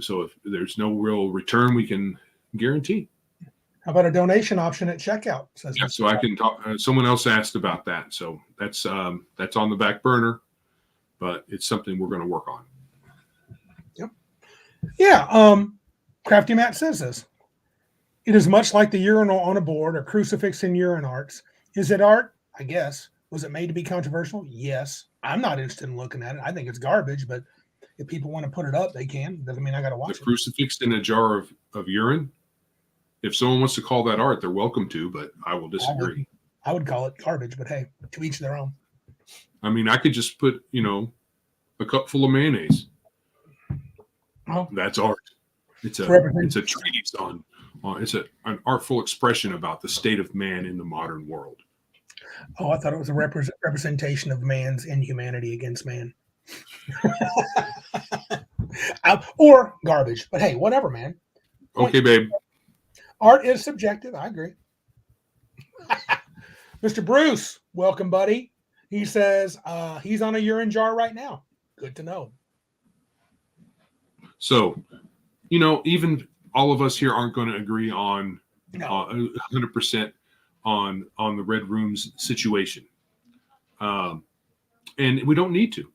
So if there's no real return we can guarantee. How about a donation option at checkout? Yeah, so I can talk. Someone else asked about that, so that's on the back burner, but it's something we're going to work on. Yep. Yeah. Crafty Matt says this. It is much like the urinal on a board or crucifix in urine arts. Is it art? I guess. Was it made to be controversial? Yes. I'm not interested in looking at it. I think it's garbage, but if people want to put it up, they can. Doesn't mean I got to watch it. The crucifix in a jar of urine. If someone wants to call that art, they're welcome to, but I will disagree. I would call it garbage, but hey, to each their own. I mean, I could just put, a cup full of mayonnaise. Oh, that's art. It's a treatise on it's an artful expression about the state of man in the modern world. Oh, I thought it was a representation of man's inhumanity against man. Or garbage, but hey, whatever, man. Okay, babe. Art is subjective. I agree. Mr. Bruce, welcome, buddy. He says he's on a urine jar right now. Good to know. So, even all of us here aren't going to agree on 100% on the Red Room's situation. And we don't need to.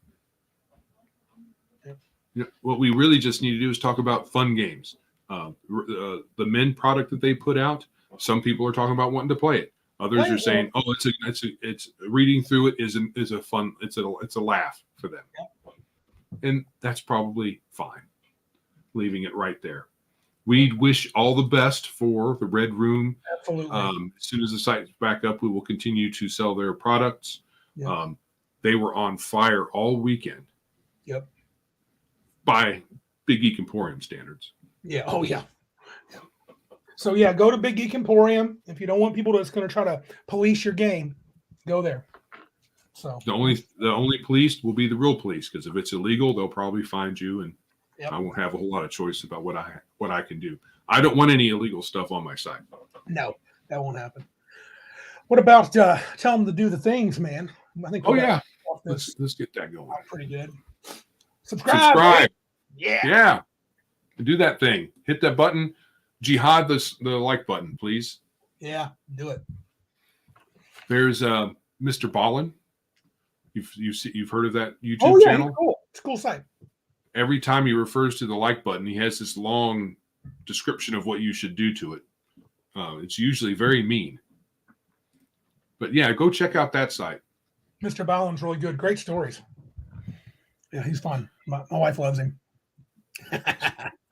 What we really just need to do is talk about fun games. The men product that they put out, some people are talking about wanting to play it. Others are saying, "Oh, it's reading through it is a fun, it's a laugh for them," and that's probably fine. Leaving it right there. we wish all the best for the Red Room. Absolutely. As soon as the site's back up, we will continue to sell their products. Yep. They were on fire all weekend. Yep. By Big Geek Emporium standards. Yeah. Oh, yeah. So, yeah, go to Big Geek Emporium. If you don't want people that's going to try to police your game, go there. So the only police will be the real police, because if it's illegal, they'll probably find you, and I won't have a whole lot of choice about what I can do. I don't want any illegal stuff on my site. No, that won't happen. What about tell them to do the things, man? I think. Oh yeah, let's get that going. Pretty good. Subscribe. Yeah. Do that thing. Hit that button. Jihad the like button, please. Yeah, do it. There's Mr. Ballin. You've heard of that YouTube channel? Cool. It's a cool site. Every time he refers to the like button, he has this long description of what you should do to it. It's usually very mean. But yeah, go check out that site. Mr. Ballin's really good. Great stories. Yeah, he's fun. My wife loves him.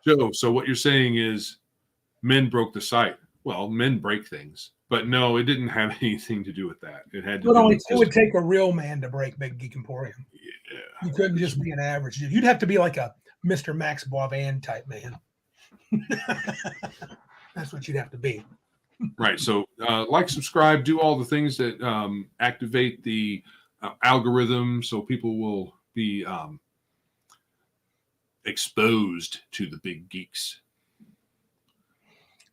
Joe, so what you're saying is men broke the site. Well, men break things. But no, it didn't have anything to do with that. It had to do with it would take a real man to break Big Geek Emporium. Yeah. You couldn't just be an average dude. You'd have to be like a Mr. Max Boivin type man. That's what you'd have to be. Right. So subscribe, do all the things that activate the algorithm so people will be exposed to the big geeks.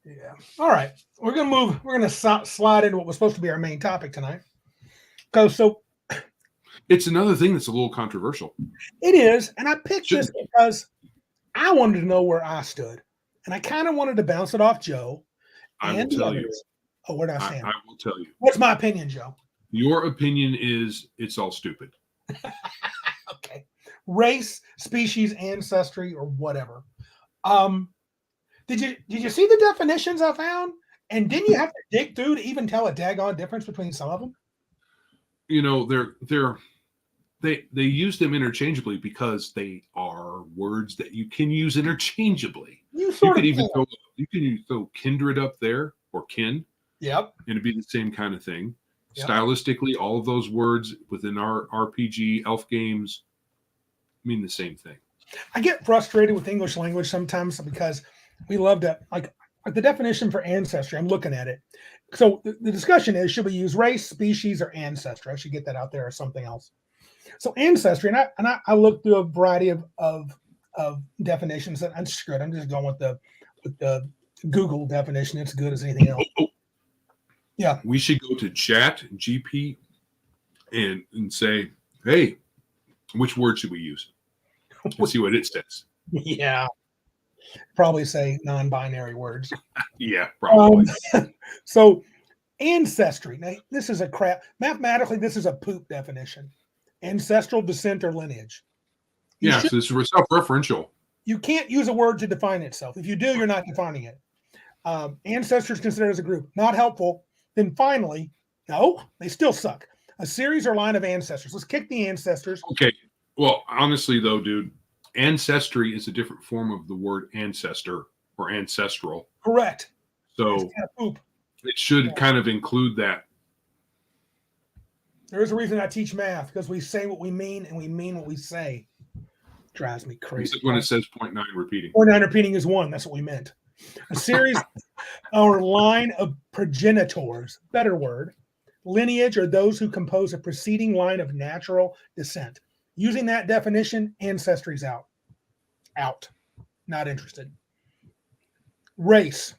Yeah. All right. We're going to move. We're going to slide into what was supposed to be our main topic tonight. So it's another thing that's a little controversial. It is. And I picked this because I wanted to know where I stood. And I kind of wanted to bounce it off Joe. I will tell you. Oh, where did I stand? I will tell you. What's my opinion, Joe? Your opinion is it's all stupid. Okay. Race, species, ancestry, or whatever. Did you see the definitions I found? And didn't you have to dig through to even tell a daggone difference between some of them? You know, they use them interchangeably because they are words that you can use interchangeably. You can throw kindred up there or kin. Yep. And it'd be the same kind of thing. Yep. Stylistically, all of those words within our RPG elf games mean the same thing. I get frustrated with English language sometimes because we love to like the definition for ancestry. I'm looking at it. So the discussion is, should we use race, species, or ancestry? I should get that out there or something else. So ancestry, and I looked through a variety of definitions, and I'm screwed. I'm just going with the Google definition. It's good as anything else. Yeah. We should go to Chat GP and say, hey, which word should we use? And see what it says. Yeah. Probably say non-binary words. Yeah, probably. So ancestry. Now, this is a crap. Mathematically, this is a poop definition. Ancestral descent or lineage. So it's self-referential. You can't use a word to define itself. If you do, you're not defining it. Ancestors considered as a group. Not helpful. Then finally, no, they still suck. A series or line of ancestors. Let's kick the ancestors. Okay. Well, honestly, though, dude, ancestry is a different form of the word ancestor or ancestral. Correct. So it should kind of include that. There is a reason I teach math, because we say what we mean and we mean what we say. Drives me crazy. When it says 0.9 repeating. 0.9 repeating is 1. That's what we meant. A series or line of progenitors, better word. Lineage are those who compose a preceding line of natural descent. Using that definition, ancestry's out. Out. Not interested. Race.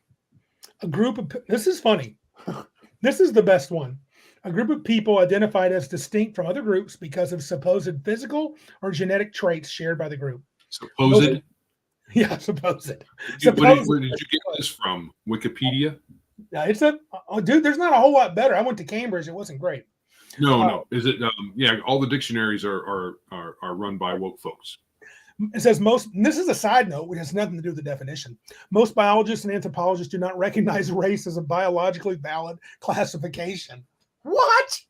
A group of, this is funny. This is the best one. A group of people identified as distinct from other groups because of supposed physical or genetic traits shared by the group. Supposed? Yeah, supposed. Where did you get this from? Wikipedia? Yeah, it's dude, there's not a whole lot better. I went to Cambridge. It wasn't great. No. Is it? All the dictionaries are run by woke folks. It says most, and this is a side note, which has nothing to do with the definition. Most biologists and anthropologists do not recognize race as a biologically valid classification. What?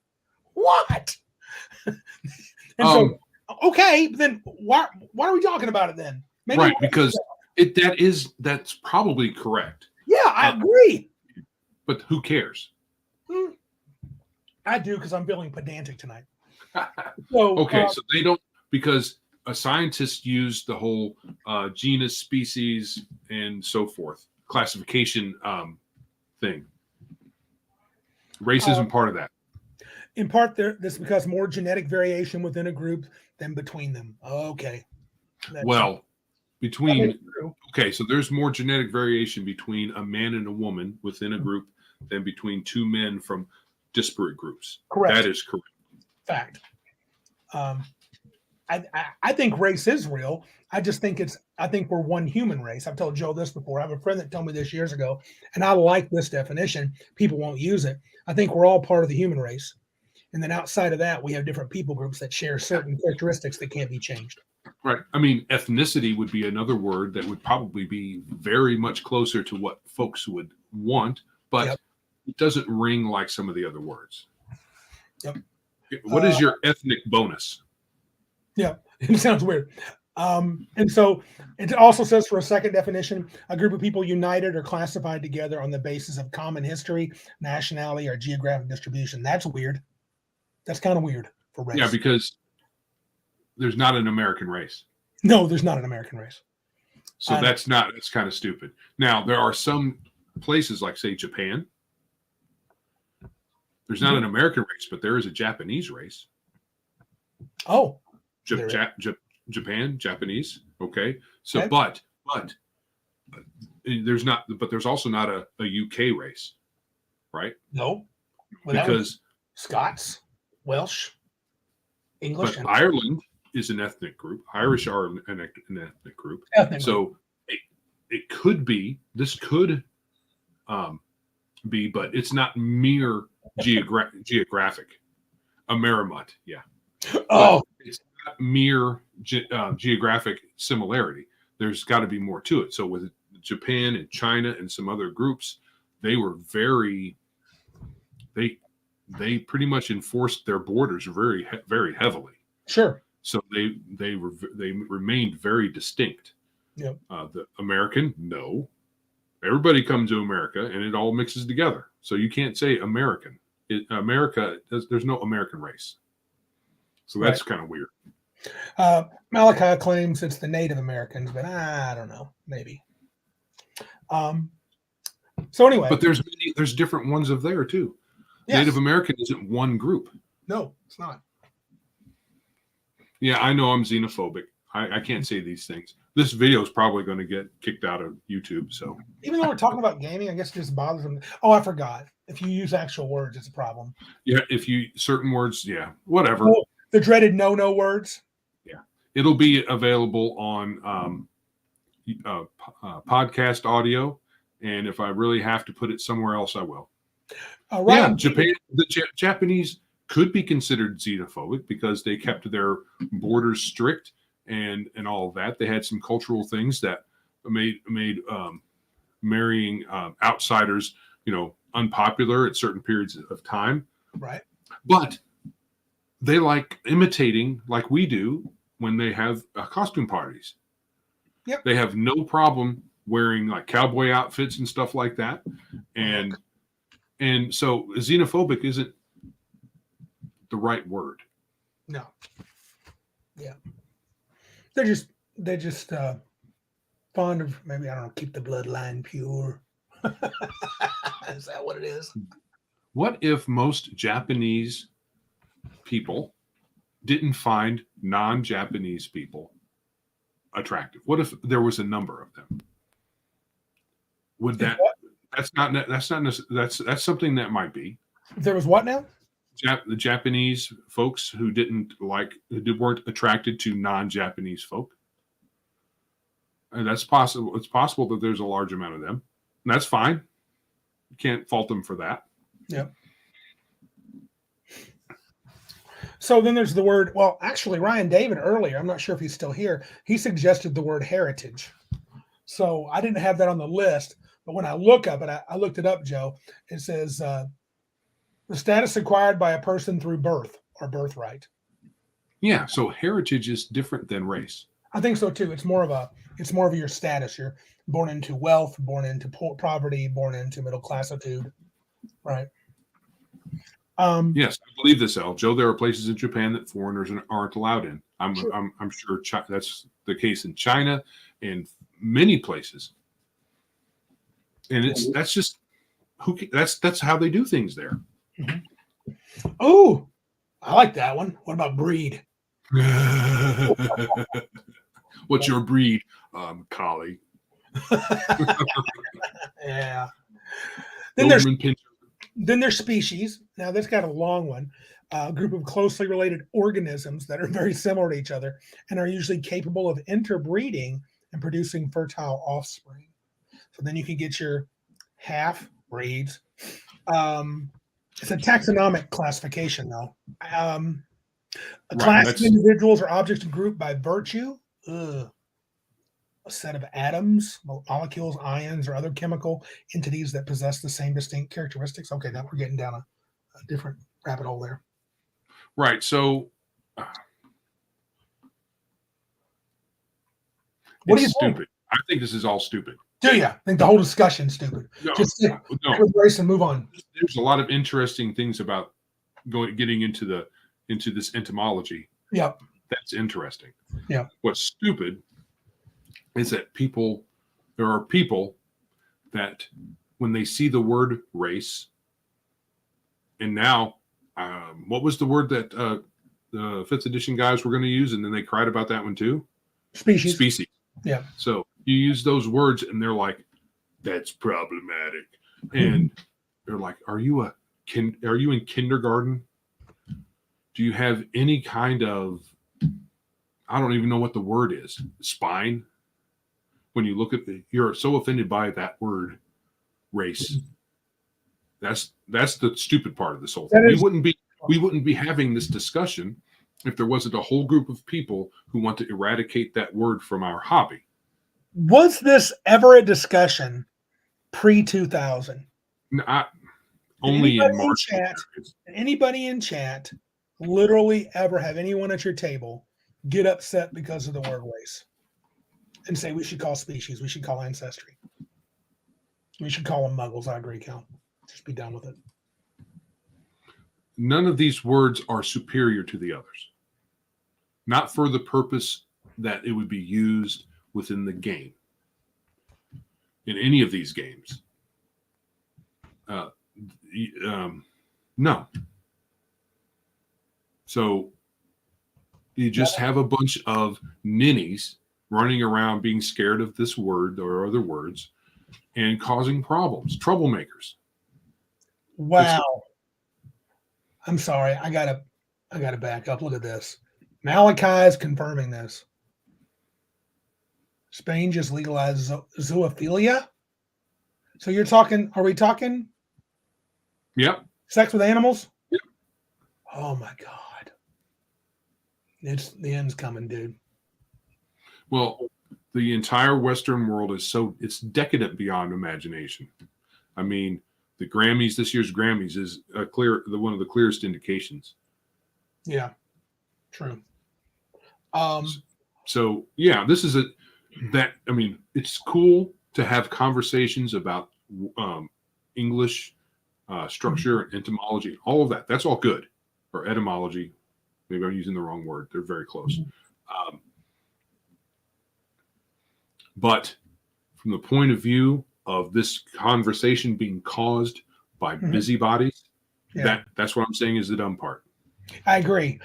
And so, okay, then why are we talking about it then? Maybe because That's probably correct. Yeah, I agree. But who cares? I do, because I'm feeling pedantic tonight. So, okay, so they don't, because a scientist used the whole genus, species, and so forth classification thing. Race isn't part of that. In part, this is because more genetic variation within a group than between them. Okay. So there's more genetic variation between a man and a woman within a group than between two men from disparate groups. Correct. That is correct. Fact. I think race is real. I think we're one human race. I've told Joe this before. I have a friend that told me this years ago, and I like this definition. People won't use it. I think we're all part of the human race. And then outside of that, we have different people groups that share certain characteristics that can't be changed. Right. I mean, ethnicity would be another word that would probably be very much closer to what folks would want, but it doesn't ring like some of the other words. Yep. What is your ethnic bonus? Yeah, it sounds weird. And so it also says, for a second definition, a group of people united or classified together on the basis of common history, nationality, or geographic distribution. That's weird. That's kind of weird for race. Yeah, because there's not an American race. No, there's not an American race. So that's kind of stupid. Now, there are some places like, say, Japan. There's not an American race, but there is a Japanese race. Oh. Japan, Japanese. Okay. So, okay. But there's also not a UK race, right? No. Well, because Scots, Welsh, English. But Ireland is an ethnic group. Irish are an ethnic group. So it could be, this could be, but it's not mere geographic. Amerimut, yeah. Oh. But it's not mere geographic similarity. There's got to be more to it. So with Japan and China and some other groups, they were they pretty much enforced their borders very, very heavily. Sure. So they remained very distinct. Yep. The American, no. Everybody comes to America and it all mixes together. So you can't say American. There's no American race. So that's kind of weird. Malachi claims it's the Native Americans, but I don't know, maybe. So anyway, but there's different ones of there too. Yes. Native American isn't one group. No, it's not. Yeah, I know I'm xenophobic. I can't say these things. This video is probably going to get kicked out of YouTube. So even though we're talking about gaming, I guess it just bothers them. Oh, I forgot. If you use actual words, it's a problem. Yeah, certain words, yeah, whatever. Oh, the dreaded no words. Yeah, it'll be available on podcast audio, and if I really have to put it somewhere else, I will. Right. Yeah, Japan. The Japanese could be considered xenophobic because they kept their borders strict and all of that. They had some cultural things that made marrying outsiders, unpopular at certain periods of time. Right. But they like imitating, like we do, when they have costume parties. Yep. They have no problem wearing like cowboy outfits and stuff like that. And so xenophobic isn't the right word. No. Yeah. They're just fond of, maybe, I don't know, keep the bloodline pure. Is that what it is? What if most Japanese people didn't find non-Japanese people attractive? What if there was a number of them? Would that? That's something that might be. If there was what now? The Japanese folks who weren't attracted to non-Japanese folk. And that's possible. It's possible that there's a large amount of them. And that's fine. You can't fault them for that. Yeah. So then there's the word, well, actually, Ryan David earlier, I'm not sure if he's still here, he suggested the word heritage. So I didn't have that on the list, but when I looked it up, Joe, it says the status acquired by a person through birth or birthright. Yeah, so heritage is different than race. I think so too. It's more of your status. You're born into wealth, born into poverty, born into middle classitude, right? Yes, I believe this, Al. Joe, there are places in Japan that foreigners aren't allowed in. I'm sure that's the case in China and many places. And that's just that's how they do things there. Mm-hmm. Oh, I like that one. What about breed? What's your breed? Collie. Yeah. Then there's Pincher. species. Now that's got a long one. A group of closely related organisms that are very similar to each other and are usually capable of interbreeding and producing fertile offspring. So then you can get your half breeds. It's a taxonomic classification, though. A class of individuals or objects grouped by virtue. A set of atoms, molecules, ions, or other chemical entities that possess the same distinct characteristics. Okay, now we're getting down a different rabbit hole there. Right. So what do you stupid. think? I think this is all stupid. Do you? I think the whole discussion's stupid. No, just stick with race and move on. There's a lot of interesting things about getting into this entomology. Yep. That's interesting. Yeah. What's stupid is that there are people that when they see the word race, and now, what was the word that the 5th edition guys were going to use, and then they cried about that one too? Species. Yeah. So you use those words, and they're like, "That's problematic," and they're like, "Are you in kindergarten? Do you have any kind of, I don't even know what the word is, spine? When you look at you're so offended by that word, race. That's the stupid part of this whole thing. We wouldn't be having this discussion if there wasn't a whole group of people who want to eradicate that word from our hobby. Was this ever a discussion pre-2000? Only in March. Anybody in chat literally ever have anyone at your table get upset because of the word race and say we should call species, we should call ancestry, we should call them muggles? I agree, Cal. Just be done with it. None of these words are superior to the others. Not for the purpose that it would be used within the game. In any of these games. No. So you just have a bunch of ninnies running around being scared of this word or other words and causing problems, troublemakers. Wow. I'm sorry. I gotta back up. Look at this. Malachi is confirming this. Spain just legalized zoophilia. So are we talking? Yep. Sex with animals? Yep. Oh my God. The end's coming, dude. Well, the entire Western world it's decadent beyond imagination. I mean, the Grammys, this year's Grammys is one of the clearest indications. Yeah, true. So yeah, this is it's cool to have conversations about English structure and etymology, all of that. That's all good. Or etymology. Maybe I'm using the wrong word. They're very close. But from the point of view of this conversation being caused by busybodies, that's what I'm saying is the dumb part. I agree.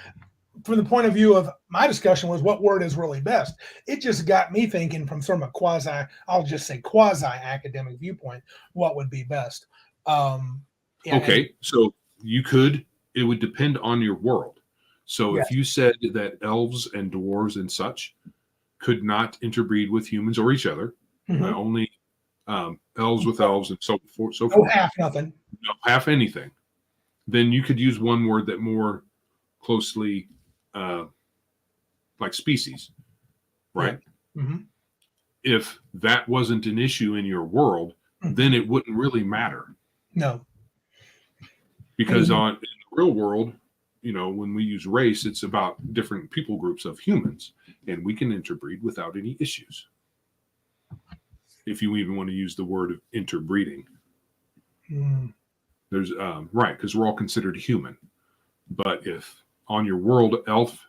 From the point of view of my discussion was what word is really best. It just got me thinking from sort of a quasi academic viewpoint, what would be best. Okay, so it would depend on your world. So if you said that elves and dwarves and such could not interbreed with humans or each other, only elves with elves and so forth. No half nothing. No half anything. Then you could use one word that more closely like species, right? Yeah. Mm-hmm. If that wasn't an issue in your world, then it wouldn't really matter. No. Because in the real world, when we use race, it's about different people groups of humans, and we can interbreed without any issues. If you even want to use the word of interbreeding. There's right, because we're all considered human. But if on your world elf,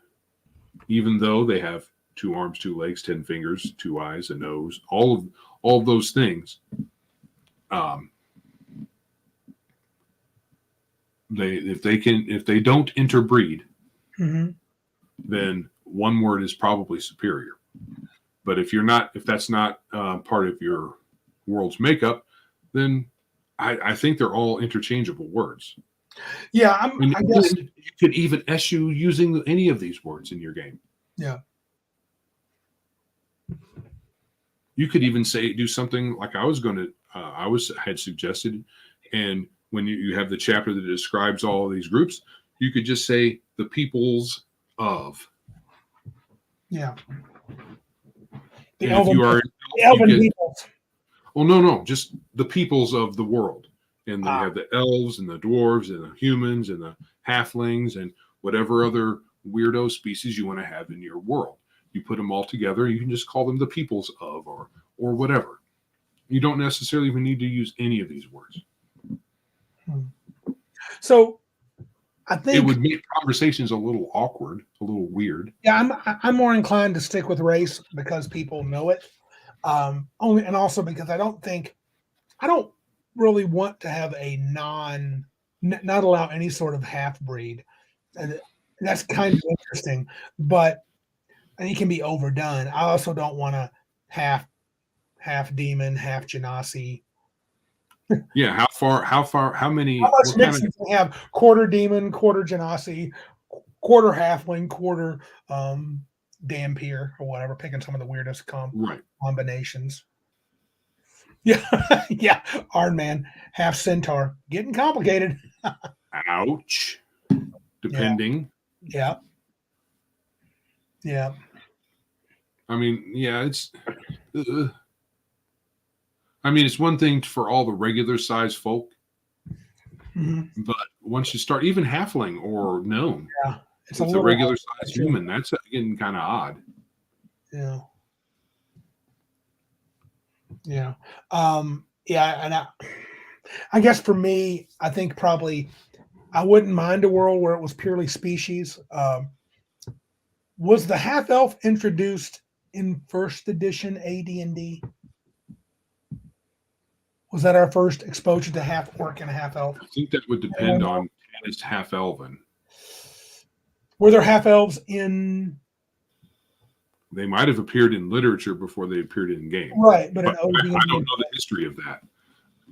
even though they have 2 arms, 2 legs, 10 fingers, 2 eyes, a nose, all of those things, if they don't interbreed, then one word is probably superior. But if that's not part of your world's makeup, then I think they're all interchangeable words. Yeah, I guess you could even eschew using any of these words in your game. Yeah. You could even do something like I had suggested, and when you have the chapter that describes all of these groups, you could just say the peoples of. Yeah. The elven peoples. Well, no, just the peoples of the world. And they have the elves and the dwarves and the humans and the halflings and whatever other weirdo species you want to have in your world. You put them all together, you can just call them the peoples of or whatever. You don't necessarily even need to use any of these words. So I think it would make conversations a little awkward, a little weird. Yeah, I'm more inclined to stick with race because people know it. Only and also because I don't really want to have a not allow any sort of half breed. And that's kind of interesting, but it can be overdone. I also don't want a half demon, half genasi. Yeah, how many? How much mixing can we have? Quarter demon, quarter genasi, quarter halfling, quarter Dampier or whatever. Picking some of the weirdest combinations. Yeah, yeah. Iron Man, half centaur, getting complicated. Ouch. Depending. Yeah. Yeah. I mean, yeah, it's. I mean, it's one thing for all the regular size folk, but once you start, even halfling or gnome, it's a regular size human. That's getting kind of odd. Yeah. Yeah. Yeah, and I guess for me, I think probably I wouldn't mind a world where it was purely species. Was the half elf introduced in first edition AD&D? Was that our first exposure to half orc and half elf? I think that would depend on his half elven. Were there half elves in? They might have appeared in literature before they appeared in game. Right, but I don't know the history of that.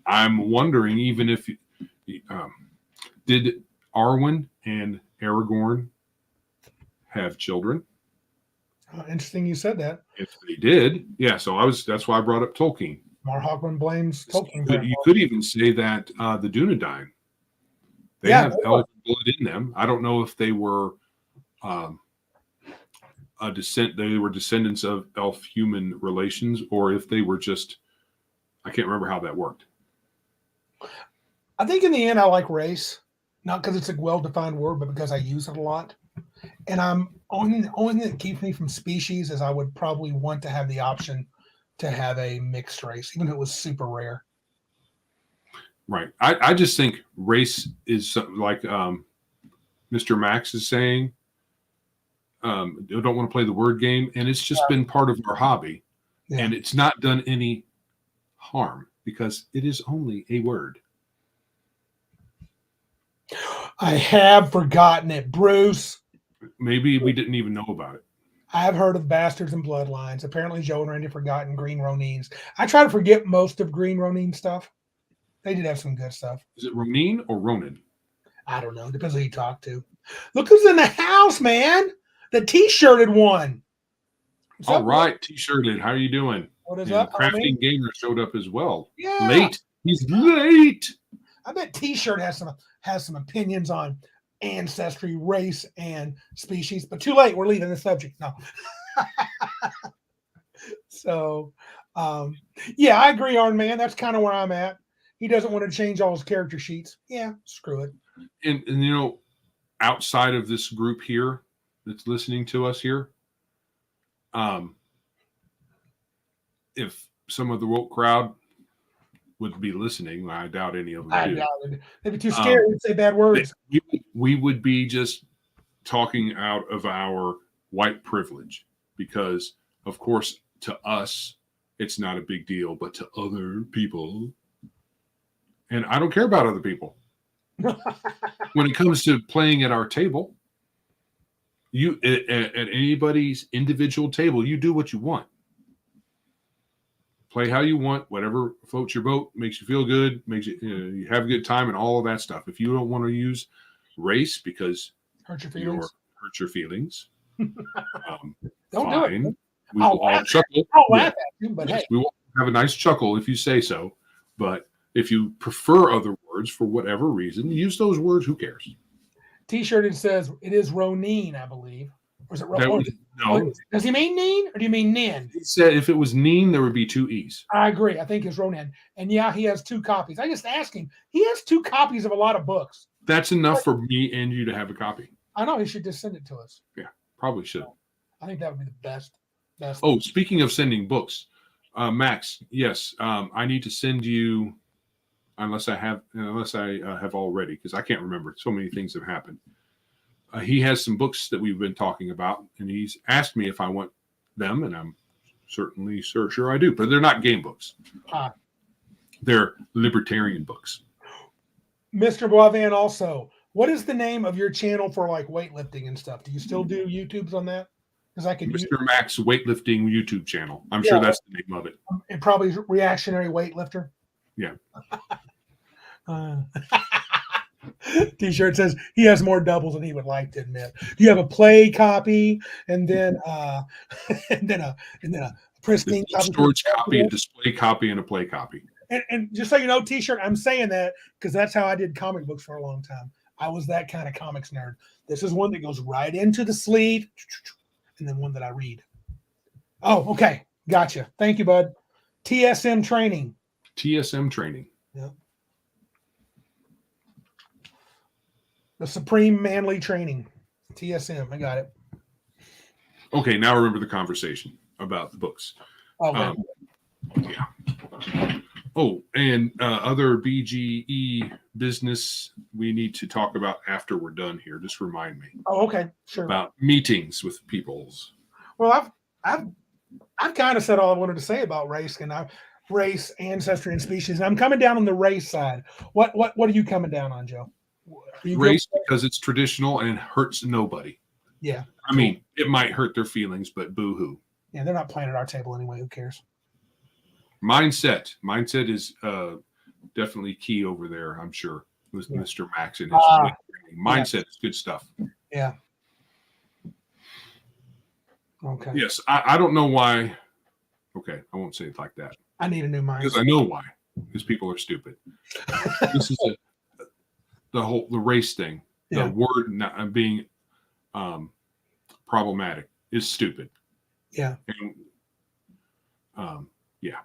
I'm wondering even if did Arwen and Aragorn have children? Interesting you said that. If they did, yeah. So that's why I brought up Tolkien. Mark Hockman blames Tolkien. You could even say that the Dunedain, they have elven blood in them. I don't know if they were they were descendants of elf-human relations, or if they were just, I can't remember how that worked. I think in the end, I like race, not because it's a well-defined word, but because I use it a lot. And the only thing that keeps me from species is I would probably want to have the option to have a mixed race, even if it was super rare. Right. I just think race is like Mr. Max is saying, don't want to play the word game, and it's just been part of our hobby, and it's not done any harm because it is only a word. I have forgotten it, Bruce. Maybe we didn't even know about it. I have heard of bastards and bloodlines. Apparently, Joe and Randy forgotten Green Ronines. I try to forget most of Green Ronin stuff. They did have some good stuff. Is it Ronin or Ronin? I don't know. Depends who you talk to. Look who's in the house, man. The T-shirted one. All right, T-shirted. How are you doing? What is up, Crafting Gamer showed up as well. Yeah. Late. He's late. I bet T-shirt has some opinions on ancestry, race, and species, but too late. We're leaving the subject. No. So, yeah, I agree, Iron Man. That's kind of where I'm at. He doesn't want to change all his character sheets. Yeah, screw it. And outside of this group here that's listening to us here, if some of the woke crowd would be listening, I doubt any of them do. They'd be too scared to say bad words. We would be just talking out of our white privilege because, of course, to us, it's not a big deal, but to other people, and I don't care about other people. When it comes to playing at our table, you at anybody's individual table, you do what you want. Play how you want, whatever floats your boat, makes you feel good, makes you have a good time, and all of that stuff. If you don't want to use race because hurt your feelings, don't fine. do it. We will all chuckle. I'll laugh at you, but yes, hey, we will have a nice chuckle if you say so. But if you prefer other words for whatever reason, use those words. Who cares? T-shirt, it says it is Ronin, I believe. Or is it Ronin? No. Does he mean Neen or do you mean Nin? He said if it was Neen, there would be 2 E's. I agree. I think it's Ronin. And yeah, he has 2 copies. I just asked him. He has 2 copies of a lot of books. That's enough for me and you to have a copy. I know he should just send it to us. Yeah, probably should. I think that would be the best. Oh, speaking of sending books, Max, yes, I need to send you, unless I have already, because I can't remember. So many things have happened. He has some books that we've been talking about, and he's asked me if I want them, and I'm certainly sure I do. But they're not game books. They're libertarian books. Mr. Boivin, also, what is the name of your channel for like weightlifting and stuff? Do you still do YouTubes on that? Because I could Mr. Max Weightlifting YouTube channel. I'm sure that's the name of it. And probably reactionary weightlifter. Yeah. T-shirt says he has more doubles than he would like to admit. You have a play copy and then a pristine storage copy, a display copy, and a play copy. And just so you know, T-shirt, I'm saying that because that's how I did comic books for a long time. I was that kind of comics nerd. This is one that goes right into the sleeve, and then one that I read. Oh, okay. Gotcha. Thank you, bud. TSM training. TSM training. Yeah. The Supreme Manly Training. TSM. I got it. Okay, now remember the conversation about the books. Oh, yeah. Oh, and other BGE business we need to talk about after we're done here. Just remind me. Oh, okay, sure. About meetings with peoples. Well, I've kind of said all I wanted to say about race and race, ancestry, and species. And I'm coming down on the race side. What are you coming down on, Joe? Race because it's traditional and hurts nobody. Yeah. I mean, it might hurt their feelings, but boo-hoo. Yeah, they're not playing at our table anyway. Who cares? Mindset is definitely key over there, I'm sure, with Mr. Max and his mindset is good stuff. Yeah. Okay. Yes, I don't know why. Okay, I won't say it like that. I need a new mindset. Because I know why. Because people are stupid. This is the race thing. Yeah. The word not being problematic is stupid. Yeah. And, yeah.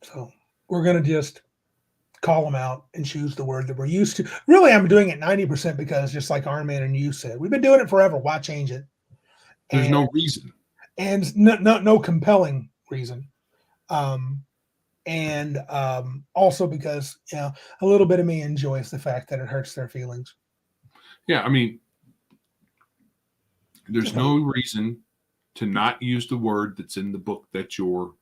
So we're going to just call them out and choose the word that we're used to. Really, I'm doing it 90% because just like Iron Man and you said, we've been doing it forever. Why change it? There's no reason. And no compelling reason. And also because, a little bit of me enjoys the fact that it hurts their feelings. Yeah, I mean, there's no reason to not use the word that's in the book that you're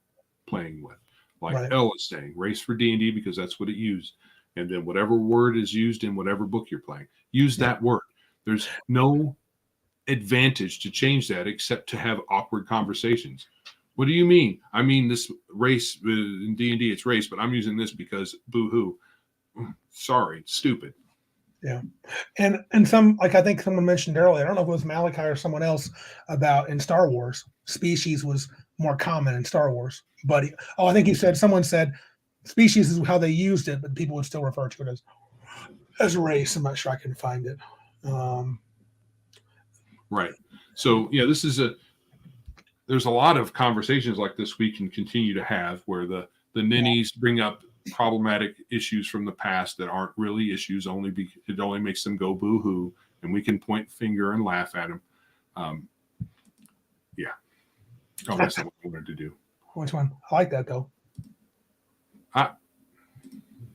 playing with. Like Elle is saying, race for D&D because that's what it used. And then whatever word is used in whatever book you're playing, use that word. There's no advantage to change that except to have awkward conversations. What do you mean? I mean this race in D&D, it's race, but I'm using this because boo-hoo. Sorry, it's stupid. Yeah. And some, like I think someone mentioned earlier, I don't know if it was Malachi or someone else, about in Star Wars, species was more common in Star Wars. But I think someone said species is how they used it, but people would still refer to it as race. I'm not sure I can find it. Right. So yeah, there's a lot of conversations like this we can continue to have where the ninnies bring up problematic issues from the past that aren't really issues. It only makes them go boo-hoo, and we can point finger and laugh at them. Yeah. Oh, that's not what I wanted to do. Which one? I like that though.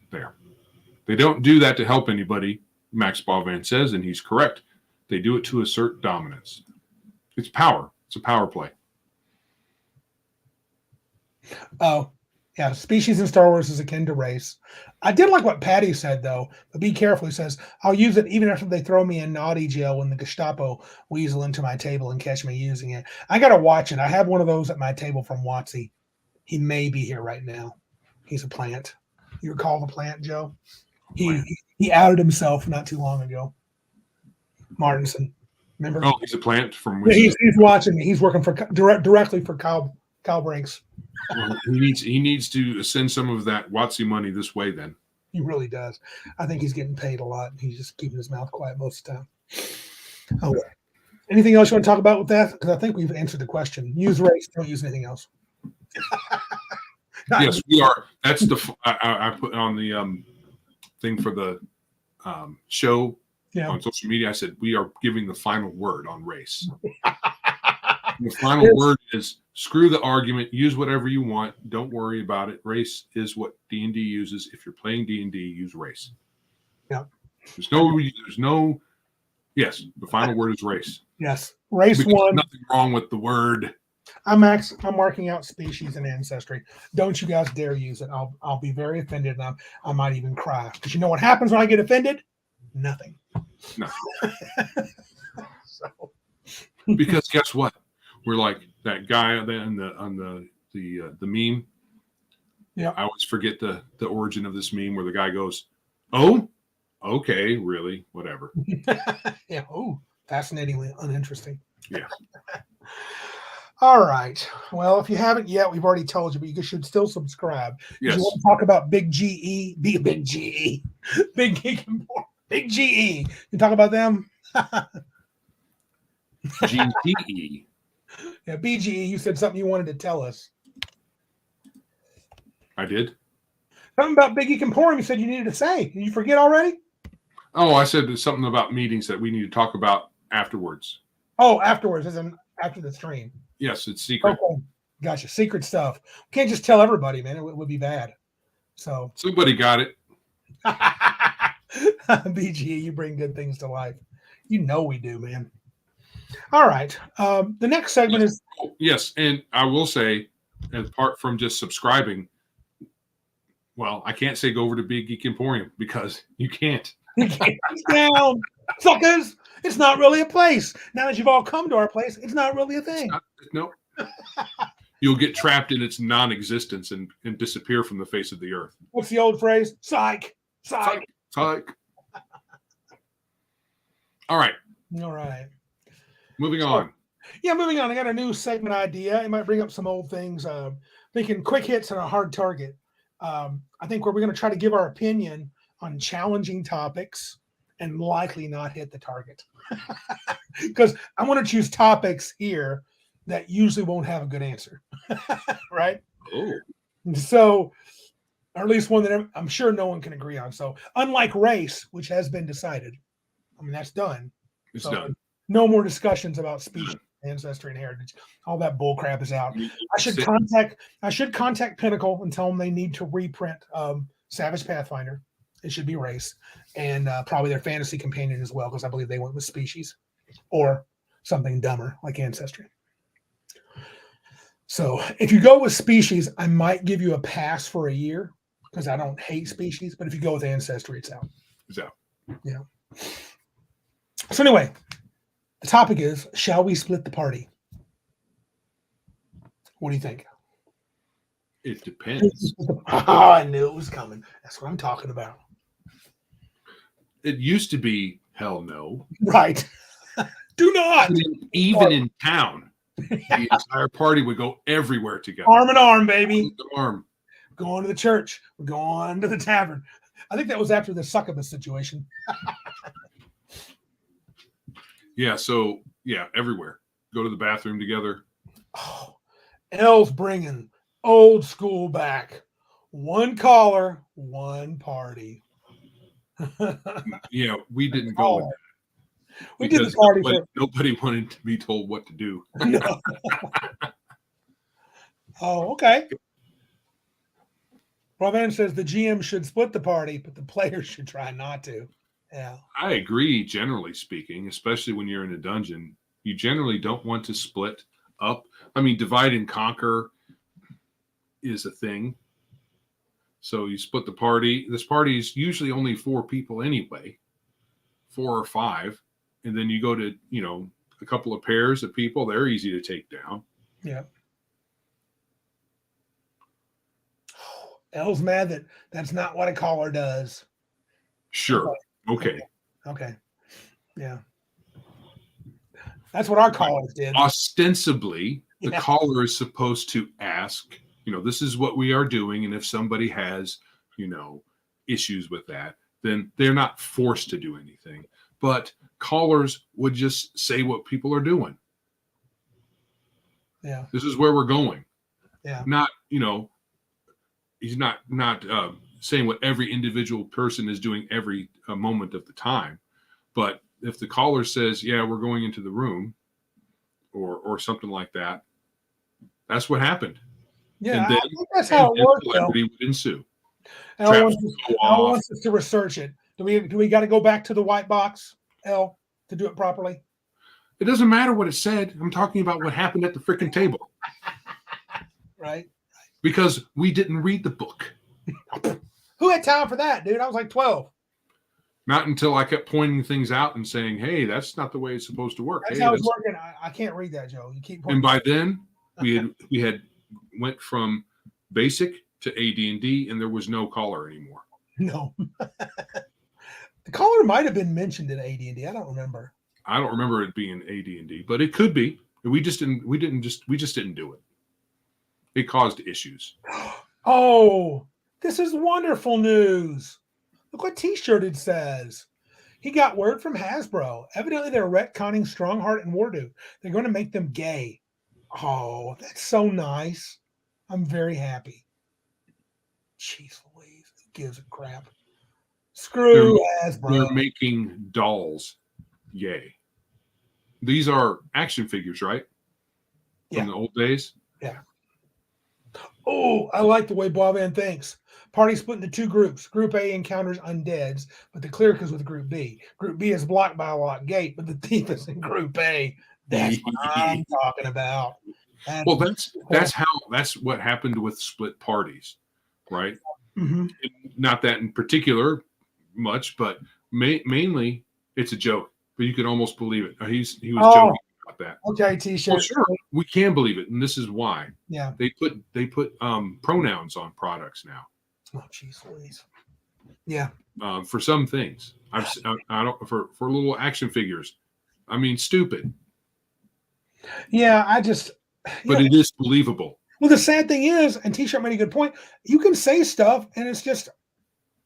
There. They don't do that to help anybody, Max Bauvan says, and he's correct. They do it to assert dominance. It's power. It's a power play. Oh, yeah. Species in Star Wars is akin to race. I did like what Patty said, though, but be careful. He says, I'll use it even after they throw me in naughty jail when the Gestapo weasel into my table and catch me using it. I got to watch it. I have one of those at my table from Watsy. He may be here right now. He's a plant. You recall the plant, Joe? He outed himself not too long ago. Martinson. Remember? Oh, he's a plant from. Yeah, he's watching me. He's working for directly for Kyle Brinks. Well, he needs to send some of that Watsy money this way. Then he really does. I think he's getting paid a lot. He's just keeping his mouth quiet most of the time. Oh, anything else you want to talk about with that? Because I think we've answered the question. Use race. Don't use anything else. Yes, we are. That's the I put on the thing for the show on social media. I said we are giving the final word on race. The final word is screw the argument. Use whatever you want. Don't worry about it. Race is what D&D uses. If you're playing D&D, use race. Yeah. There's no. Yes, the final word is race. Yes, race because one. Nothing wrong with the word. I'm marking out species and ancestry. Don't you guys dare use it. I'll be very offended, and I might even cry. Because you know what happens when I get offended? Nothing. No. Because guess what? We're like that guy on the meme. Yeah. I always forget the origin of this meme where the guy goes, "Oh, okay, really, whatever." Yeah. Oh, fascinatingly uninteresting. Yeah. All right. Well, if you haven't yet, we've already told you, but you should still subscribe. Yes. You want to talk about Big GE, Big GE, Big Geek and More, Big GE. You talk about them? GTE. Yeah, BGE. You said something you wanted to tell us. I did. Something about Big Geek Emporium. You said you needed to say. Did you forget already? Oh, I said there's something about meetings that we need to talk about afterwards. Oh, afterwards, as in after the stream. Yes, it's secret. Okay. Gotcha. Secret stuff. Can't just tell everybody, man. It would be bad. So somebody got it. BGE, you bring good things to life. You know we do, man. All right. The next segment is. Yes, and I will say, apart from just subscribing, well, I can't say go over to Big Geek Emporium because you can't. You can't down, suckers. It's not really a place. Now that you've all come to our place, it's not really a thing. No. You'll get trapped in its non-existence and disappear from the face of the earth. What's the old phrase? Psych. Psych. Psych. All right. All right. Moving on. Yeah, moving on. I got a new segment idea. It might bring up some old things. Thinking quick hits and a hard target. I think we're going to try to give our opinion on challenging topics and likely not hit the target. Because I want to choose topics here that usually won't have a good answer. Right? Oh. So, or at least one that I'm sure no one can agree on. So, unlike race, which has been decided, I mean, that's done. It's done. No more discussions about species, ancestry, and heritage. All that bull crap is out. I should contact Pinnacle and tell them they need to reprint Savage Pathfinder. It should be race, and probably their fantasy companion as well, because I believe they went with species or something dumber like ancestry. So if you go with species, I might give you a pass for a year because I don't hate species. But if you go with ancestry, it's out. It's out. Yeah. So anyway, the topic is, shall we split the party? What do you think? It depends. Oh, I knew it was coming. That's what I'm talking about. It used to be hell no. Right. Do not. Even in town, the entire party would go everywhere together. Arm in arm, baby. Arm. Going to the church. We're going to the tavern. I think that was after the succubus situation. Yeah, so, everywhere. Go to the bathroom together. Oh, Elle's bringing old school back. One caller, one party. Yeah, we didn't go with that We did the because party nobody wanted to be told what to do. No. Oh, okay. Rovan says the GM should split the party, but the players should try not to. Yeah. I agree, generally speaking, especially when you're in a dungeon. You generally don't want to split up. I mean, divide and conquer is a thing. So you split the party. This party is usually only 4 people anyway, 4 or 5. And then you go to, a couple of pairs of people. They're easy to take down. Yeah. Elle's mad that's not what a caller does. Sure. Okay. Okay. Yeah. That's what our callers did. Ostensibly, the caller is supposed to ask, this is what we are doing. And if somebody has, issues with that, then they're not forced to do anything. But callers would just say what people are doing. Yeah. This is where we're going. Yeah. Not, he's not saying what every individual person is doing every moment of the time. But if the caller says, yeah, we're going into the room or something like that, that's what happened. Yeah, and then, I think that's how it works. Celebrity would ensue. Elle wants us to research it. Do we got to go back to the white box, Elle, to do it properly? It doesn't matter what it said. I'm talking about what happened at the freaking table. Right. Because we didn't read the book. Who had time for that, dude? I was like 12. Not until I kept pointing things out and saying, hey, that's not the way it's supposed to work. That's how it's working. I can't read that, Joe. You keep pointing. And by then, we had went from basic to AD&D, and there was no caller anymore. No. The caller might have been mentioned in AD&D. I don't remember. I don't remember it being AD&D, but it could be. We just didn't do it. It caused issues. Oh, this is wonderful news. Look what T-shirt it says. He got word from Hasbro. Evidently, they're retconning Strongheart and Wardu. They're going to make them gay. Oh, that's so nice. I'm very happy. Jeez Louise. Who gives a crap? Screw Hasbro. They're making dolls. Yay. These are action figures, right? From the old days? Yeah. Oh, I like the way Boban thinks. Party split into 2 groups. Group A encounters undeads, but the cleric is with Group B. Group B is blocked by a locked gate, but the thief is in Group A. That's what I'm talking about. That's what happened with split parties, right? Mm-hmm. Not that in particular much, but mainly it's a joke. But you can almost believe it. He was joking about that. Okay, T-shirt. Well, sure, we can believe it, and this is why. Yeah, they put pronouns on products now. Oh, jeez, Louise. Yeah. For some things, I don't for little action figures. I mean, stupid. Yeah, But it is believable. Well, the sad thing is, and T-shirt made a good point. You can say stuff, and it's just,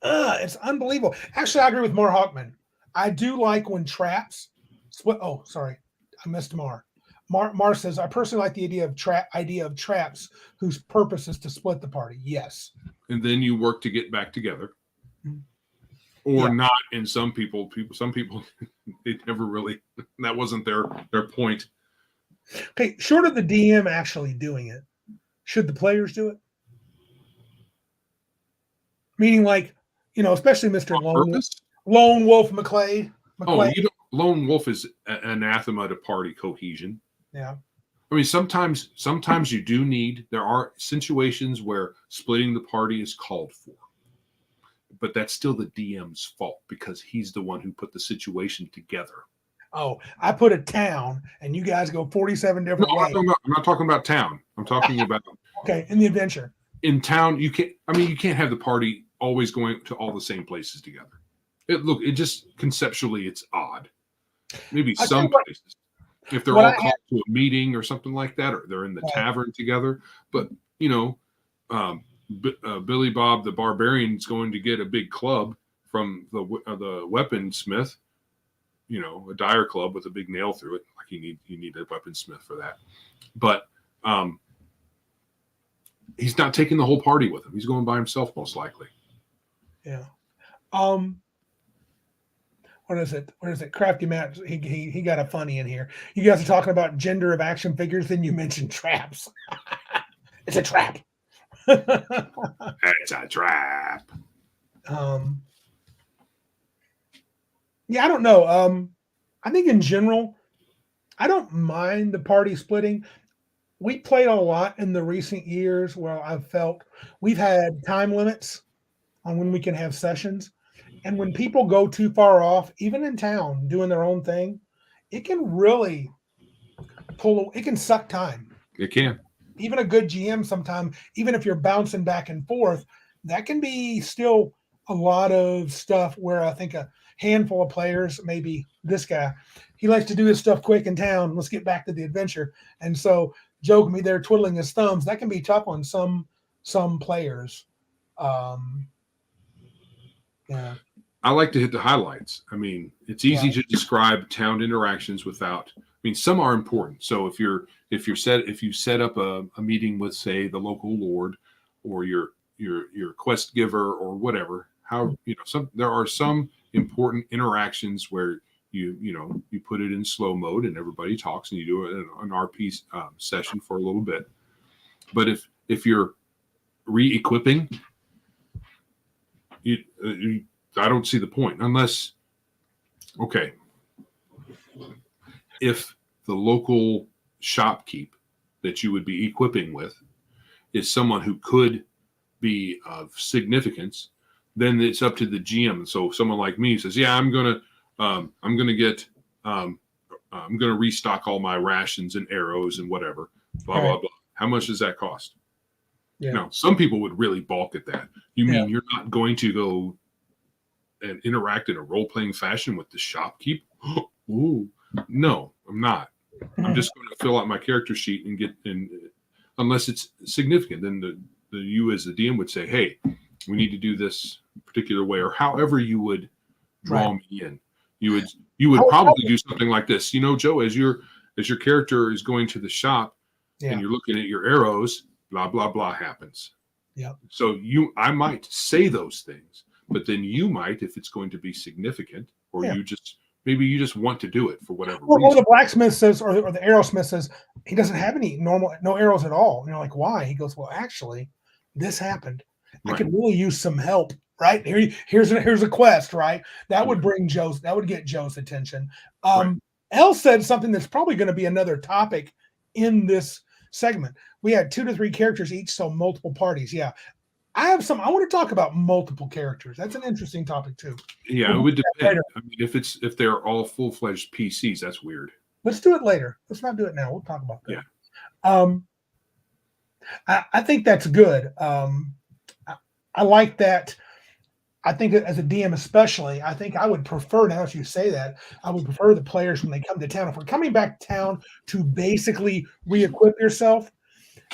it's unbelievable. Actually, I agree with Mar Hawkman. I do like when traps split. Oh, sorry, I missed Mar. Mar says, I personally like the idea of traps whose purpose is to split the party. Yes. And then you work to get back together, or not. And some people, they never really. That wasn't their point. Okay, short of the DM actually doing it, should the players do it? Meaning, like, especially Mr. Lone Wolf McClade. Oh, Lone Wolf is anathema to party cohesion. Yeah. I mean, sometimes you do need. There are situations where splitting the party is called for, but that's still the DM's fault because he's the one who put the situation together. Oh, I put a town, and you guys go 47 different ways. I'm not talking about town. I'm talking about in the adventure. In town, you can't have the party always going to all the same places together. It just conceptually it's odd. Maybe some places. If they're all called to a meeting or something like that, or they're in the tavern together. But, Billy Bob the Barbarian's going to get a big club from the weaponsmith, a dyer club with a big nail through it. Like you need a weaponsmith for that. But he's not taking the whole party with him. He's going by himself, most likely. Yeah. What is it? What is it? Crafty Matt, he got a funny in here. You guys are talking about gender of action figures, then you mentioned traps. It's a trap. It's a trap. Yeah, I don't know. I think in general, I don't mind the party splitting. We played a lot in the recent years where I've felt we've had time limits on when we can have sessions. And when people go too far off, even in town doing their own thing, it can really it can suck time. It can. Even a good GM sometimes, even if you're bouncing back and forth, that can be still a lot of stuff where I think a handful of players, maybe this guy, he likes to do his stuff quick in town. Let's get back to the adventure. And so Joe can be there twiddling his thumbs. That can be tough on some players. Yeah. I like to hit the highlights. I mean, it's easy to describe town interactions without. I mean, some are important. So if you set up a meeting with, say, the local lord or your quest giver or whatever, there are some important interactions where you put it in slow mode and everybody talks and you do an RP session for a little bit. But if you're re-equipping, I don't see the point unless, okay, if the local shopkeep that you would be equipping with is someone who could be of significance, then it's up to the GM. So someone like me says, yeah, I'm going to restock all my rations and arrows and whatever, blah, blah, blah. How much does that cost? Yeah. Now, some people would really balk at that. You mean you're not going to go and interact in a role-playing fashion with the shopkeep? Ooh, no, I'm not. I'm just going to fill out my character sheet and unless it's significant, then you as the DM would say, hey, we need to do this particular way, or however you would draw me in. You would probably do something like this. Joe, as your character is going to the shop and you're looking at your arrows, blah, blah, blah happens. Yeah. So I might say those things, but then you might, if it's going to be significant, or maybe you just want to do it for whatever reason. Or the blacksmith says, or the arrowsmith says, he doesn't have no arrows at all. And you're like, why? He goes, well, actually, this happened. I could really use some help, right? Here's a quest, right? That would get Joe's attention. Elle said something that's probably going to be another topic in this segment. We had 2 to 3 characters each, so multiple parties. Yeah. I want to talk about multiple characters. That's an interesting topic too. Yeah, it would depend. I mean, if they're all full-fledged PCs, that's weird. Let's do it later. Let's not do it now. We'll talk about that. Yeah. I think that's good. I like that. I think as a DM especially, I think I would prefer, now as you say that, I would prefer the players when they come to town. If we're coming back to town to basically re-equip yourself,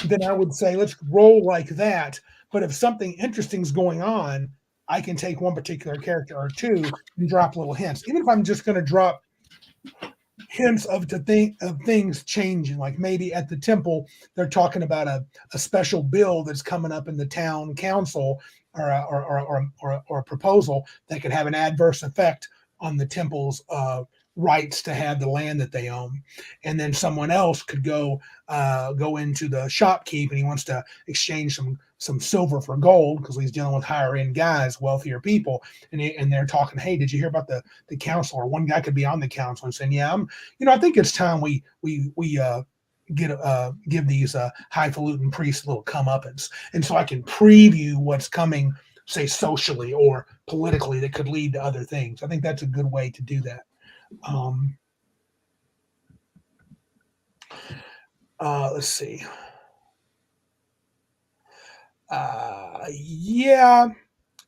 then I would say let's roll like that. But if something interesting is going on, I can take one particular character or two and drop little hints. Even if I'm just going to drop hints of things changing, like maybe at the temple they're talking about a special bill that's coming up in the town council or a proposal that could have an adverse effect on the temple's rights to have the land that they own. And then someone else could go into the shopkeep and he wants to exchange some silver for gold because he's dealing with higher end guys, wealthier people, and they're talking, hey, did you hear about the council? Or one guy could be on the council and saying, yeah, I think it's time we give these highfalutin priests a little comeuppance, and so I can preview what's coming, say socially or politically, that could lead to other things. I think that's a good way to do that. Let's see. Yeah,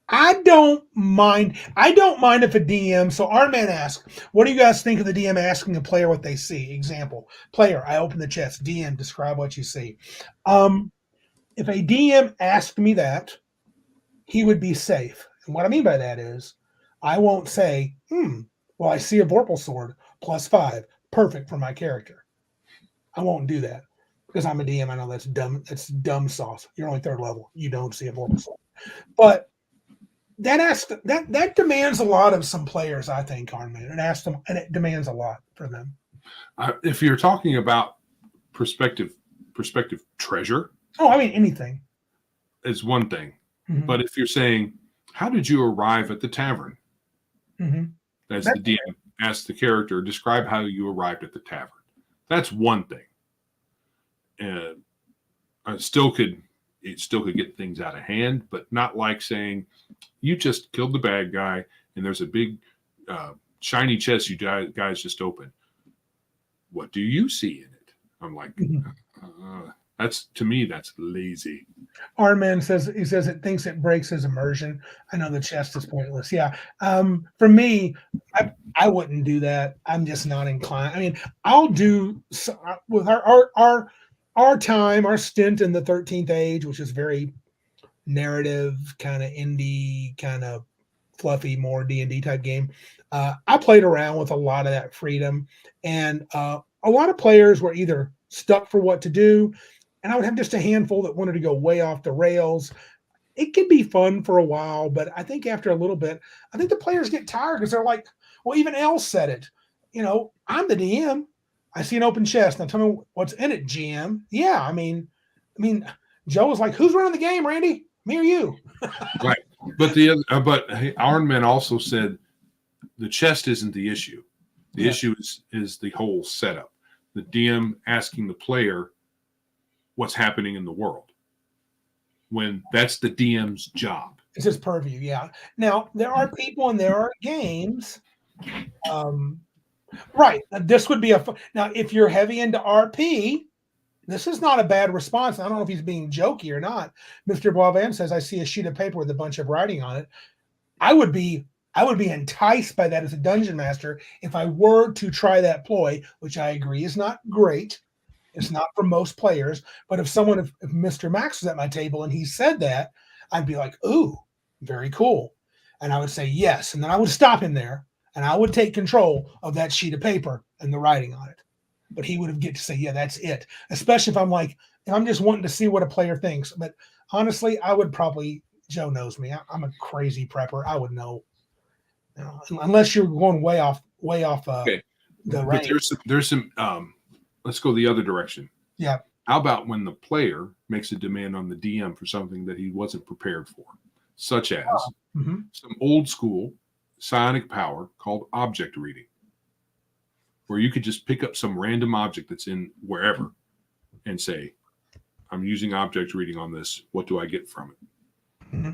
I don't mind. I don't mind if a DM. So our man asks, what do you guys think of the DM asking a player what they see? Example, player, I open the chest. DM, describe what you see. If a DM asked me that, he would be safe. And what I mean by that is I won't say, well, I see a Vorpal sword +5. Perfect for my character. I won't do that. because I'm a DM. I know that's dumb. That's dumb sauce. You're only third level. You don't see a horrible sauce. But that demands a lot of some players, I think, Iron Man. It asks them, and it demands a lot for them. If you're talking about perspective treasure, I mean anything is one thing. Mm-hmm. But if you're saying, how did you arrive at the tavern? Mm-hmm. As the DM asks the character, describe how you arrived at the tavern. That's one thing. And it still could get things out of hand, but not like saying you just killed the bad guy and there's a big shiny chest you guys just opened. What do you see in it? I'm like, that's, to me, that's lazy. Arman says it thinks it breaks his immersion. I know the chest is pointless. Yeah. For me, I wouldn't do that. I'm just not inclined. I mean, I'll do with our time, our stint in the 13th Age, which is very narrative, kind of indie, kind of fluffy, more D&D type game. I played around with a lot of that freedom, and a lot of players were either stuck for what to do, and I would have just a handful that wanted to go way off the rails. It could be fun for a while, but I think after a little bit, I think the players get tired because they're like, well, even Elle said it. I'm the DM. I see an open chest. Now tell me what's in it, GM. Yeah, I mean, Joe was like, who's running the game, Randy? Me or you? Right. But Iron Man also said the chest isn't the issue. The issue is the whole setup. The DM asking the player what's happening in the world, when that's the DM's job. It's his purview, yeah. Now, there are people and there are games. Right. This would be now, if you're heavy into RP, this is not a bad response. I don't know if he's being jokey or not. Mr. Boivan says, I see a sheet of paper with a bunch of writing on it. I would be enticed by that as a dungeon master if I were to try that ploy, which I agree is not great. It's not for most players. But if Mr. Max was at my table and he said that, I'd be like, ooh, very cool. And I would say yes. And then I would stop him there and I would take control of that sheet of paper and the writing on it. But he would get to say, yeah, that's it. Especially if I'm just wanting to see what a player thinks. But honestly, I would probably, Joe knows me. I'm a crazy prepper. I would know, unless you're going way off okay. The range. But there's some let's go the other direction. Yeah. How about when the player makes a demand on the DM for something that he wasn't prepared for, such as some old school psionic power called object reading, where you could just pick up some random object that's in wherever and say, I'm using object reading on this. What do I get from it? Mm-hmm.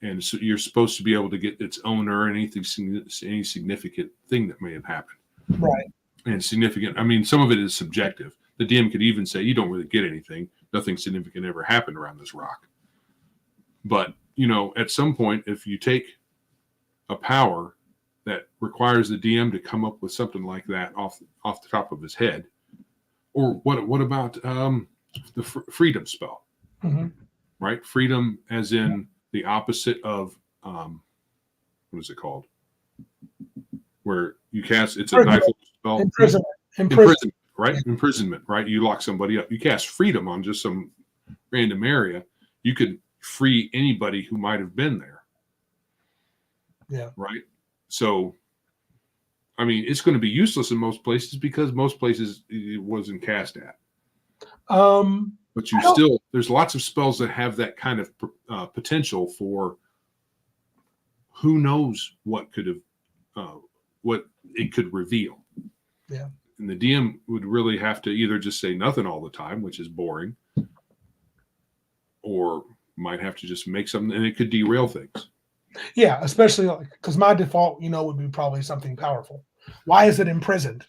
And so you're supposed to be able to get its owner and any significant thing that may have happened. Right. And significant, I mean, some of it is subjective. The DM could even say, you don't really get anything. Nothing significant ever happened around this rock. But, at some point, if you take a power that requires the DM to come up with something like that off the top of his head, or what about the freedom spell? Mm-hmm. Right? Freedom as in the opposite of, what is it called? Where you cast, it's a knife spell. Imprisonment, right? Yeah. Imprisonment, right? You lock somebody up. You cast freedom on just some random area. You could free anybody who might have been there. Yeah. Right? So, I mean, it's going to be useless in most places because most places it wasn't cast at. But there's lots of spells that have that kind of potential for who knows what could have, what it could reveal. Yeah. And the DM would really have to either just say nothing all the time, which is boring, or might have to just make something, and it could derail things. Yeah, especially because my default, would be probably something powerful. Why is it imprisoned?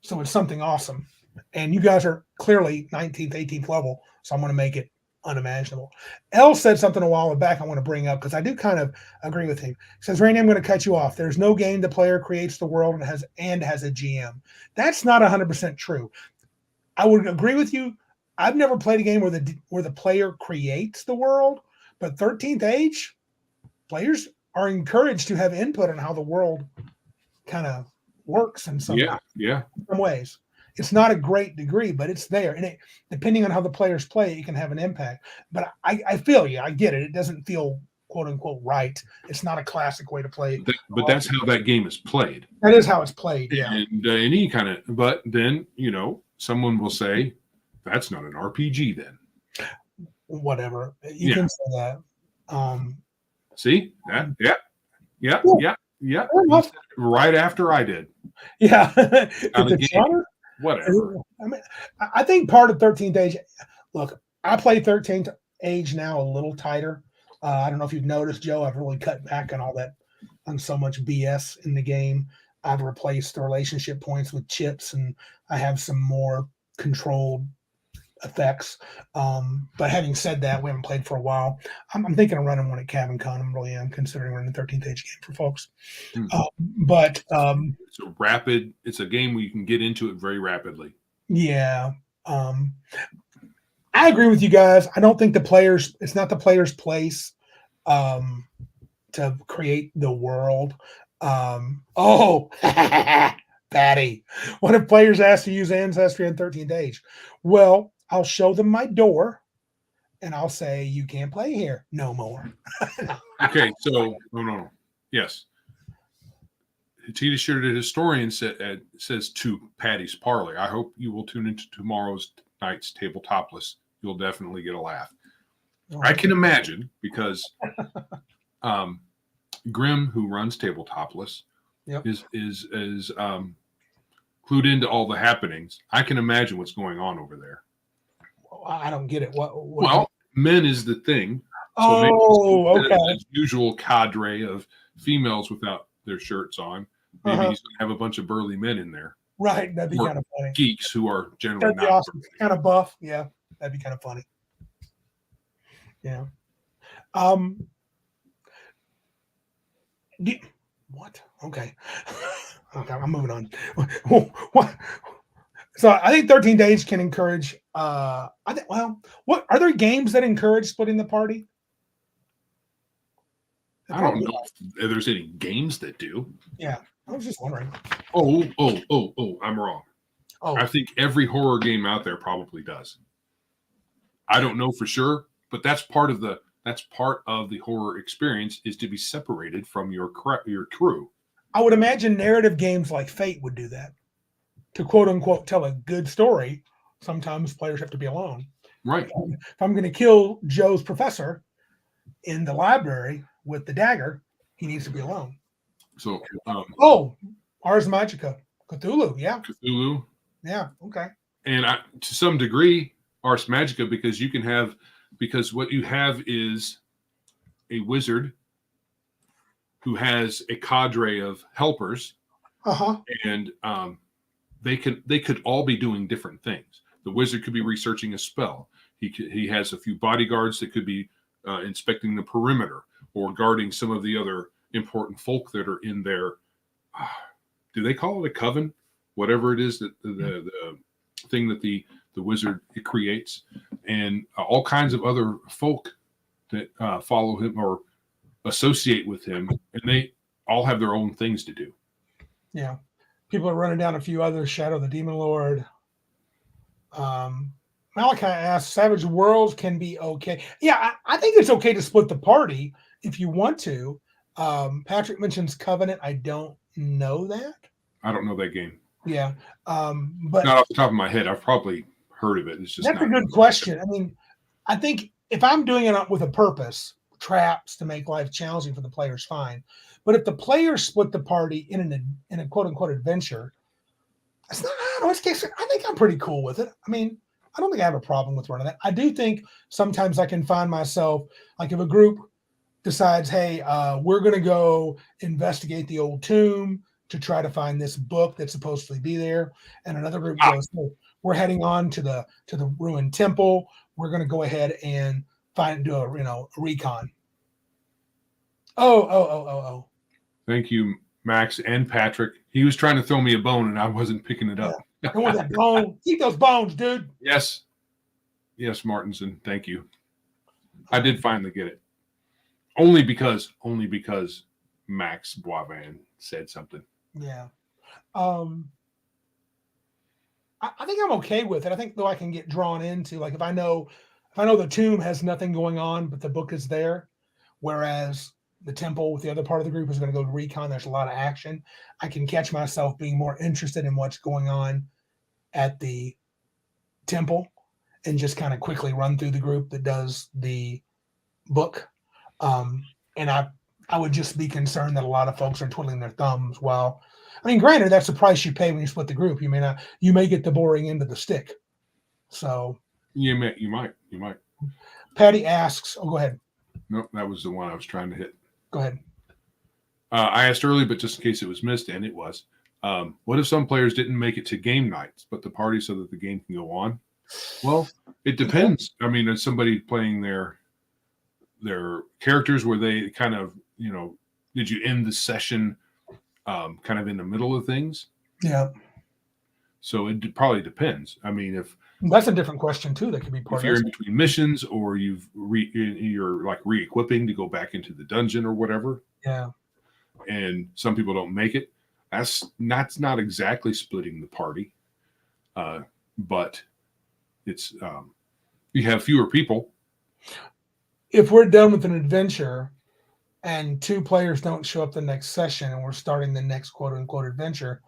So it's something awesome. And you guys are clearly 19th, 18th level, so I'm going to make it unimaginable. Elle said something a while back I want to bring up because I do kind of agree with him. He says, Randy, I'm going to cut you off. There's no game the player creates the world and has a GM. That's not 100% true. I would agree with you. I've never played a game where the player creates the world, but 13th Age, players are encouraged to have input on how the world kind of works in some ways. It's not a great degree, but it's there. And depending on how the players play, it can have an impact. But I feel you. I get it. It doesn't feel quote unquote right. It's not a classic way to play. But that's how that game is played. That is how it's played. Yeah. And any kind of, but then, someone will say, that's not an RPG then. Whatever. You can say that. See that? Yeah. Right after I did. Yeah. Whatever. I mean, I think part of 13th Age. Look, I play 13th Age now a little tighter. I don't know if you've noticed, Joe. I've really cut back on all that, on so much BS in the game. I've replaced the relationship points with chips, and I have some more controlled effects. But having said that, we haven't played for a while. I'm thinking of running one at Cabin Con. I really am considering running the 13th Age game for folks. But it's a rapid. It's a game where you can get into it very rapidly. Yeah. I agree with you guys. I don't think it's not the player's place to create the world. Patty, what if players ask to use Ancestry on 13th Age? Well, I'll show them my door and I'll say, you can't play here no more. Okay, so no. Yes. Tita Shear, the historian, says to Patty's Parley, I hope you will tune into tomorrow's night's Tabletopless. You'll definitely get a laugh. I can imagine, because Grim, who runs Tabletopless, is clued into all the happenings. I can imagine what's going on over there. I don't get it. Well, men is the thing. So okay. As usual cadre of females without their shirts on. Maybe he's going to have a bunch of burly men in there. Right. That'd be kind of funny. Geeks who are generally not awesome. Kind of buff. Yeah. That'd be kind of funny. Yeah. What? Okay. Okay, I'm moving on. What? So I think 13 Days can encourage. What are there games that encourage splitting the party? I don't know if there's any games that do. Yeah, I was just wondering. Oh, I'm wrong. I think every horror game out there probably does. I don't know for sure, but that's part of the horror experience, is to be separated from your crew. I would imagine narrative games like Fate would do that. To quote unquote tell a good story, sometimes players have to be alone. Right. If I'm going to kill Joe's professor in the library with the dagger, he needs to be alone. So, Ars Magica, Cthulhu, yeah. Cthulhu. Yeah, okay. And to some degree, Ars Magica, because what you have is a wizard who has a cadre of helpers, and they could all be doing different things. The wizard could be researching a spell. He has a few bodyguards that could be inspecting the perimeter or guarding some of the other important folk that are in there. Do they call it a coven? Whatever it is that the thing that the wizard creates, and all kinds of other folk that follow him or associate with him, and they all have their own things to do. Yeah. People are running down a few others. Shadow the Demon Lord. Malachi asks, Savage Worlds can be okay. Yeah, I think it's okay to split the party if you want to. Patrick mentions Covenant. I don't know that. I don't know that game. Yeah. But not off the top of my head. I've probably heard of it. It's just that's a good question. I mean, I think if I'm doing it with a purpose, traps to make life challenging for the players, fine. But if the players split the party in a quote unquote adventure, it's not. I think I'm pretty cool with it. I mean, I don't think I have a problem with running that. I do think sometimes I can find myself, like if a group decides, hey, we're going to go investigate the old tomb to try to find this book that's supposed to be there, and another group goes, hey, we're heading on to the ruined temple. We're going to go ahead and do a recon. Oh. Thank you, Max and Patrick. He was trying to throw me a bone, and I wasn't picking it up. I want that bone. Keep those bones, dude. Yes, Martinson. Thank you. I did finally get it. Only because Max Boivin said something. Yeah. I think I'm okay with it. I think though I can get drawn into, like, if I know the tomb has nothing going on, but the book is there, whereas the temple with the other part of the group is going to go to recon. There's a lot of action. I can catch myself being more interested in what's going on at the temple and just kind of quickly run through the group that does the book. And I would just be concerned that a lot of folks are twiddling their thumbs. Well, I mean, granted, that's the price you pay when you split the group. You may get the boring end of the stick. So you might. Patty asks, oh, go ahead. Nope, that was the one I was trying to hit. Go ahead. I asked early, but just in case it was missed, and it was. What if some players didn't make it to game nights, but the party so that the game can go on? Well, it depends. I mean, is somebody playing their characters where they kind of, did you end the session kind of in the middle of things? Yeah. So it probably depends. I mean, if that's a different question too, that could be part if you're in between missions or you're like re-equipping to go back into the dungeon or whatever. Yeah. And some people don't make it. That's not exactly splitting the party, but it's you have fewer people. If we're done with an adventure and 2 players don't show up the next session and we're starting the next quote unquote adventure,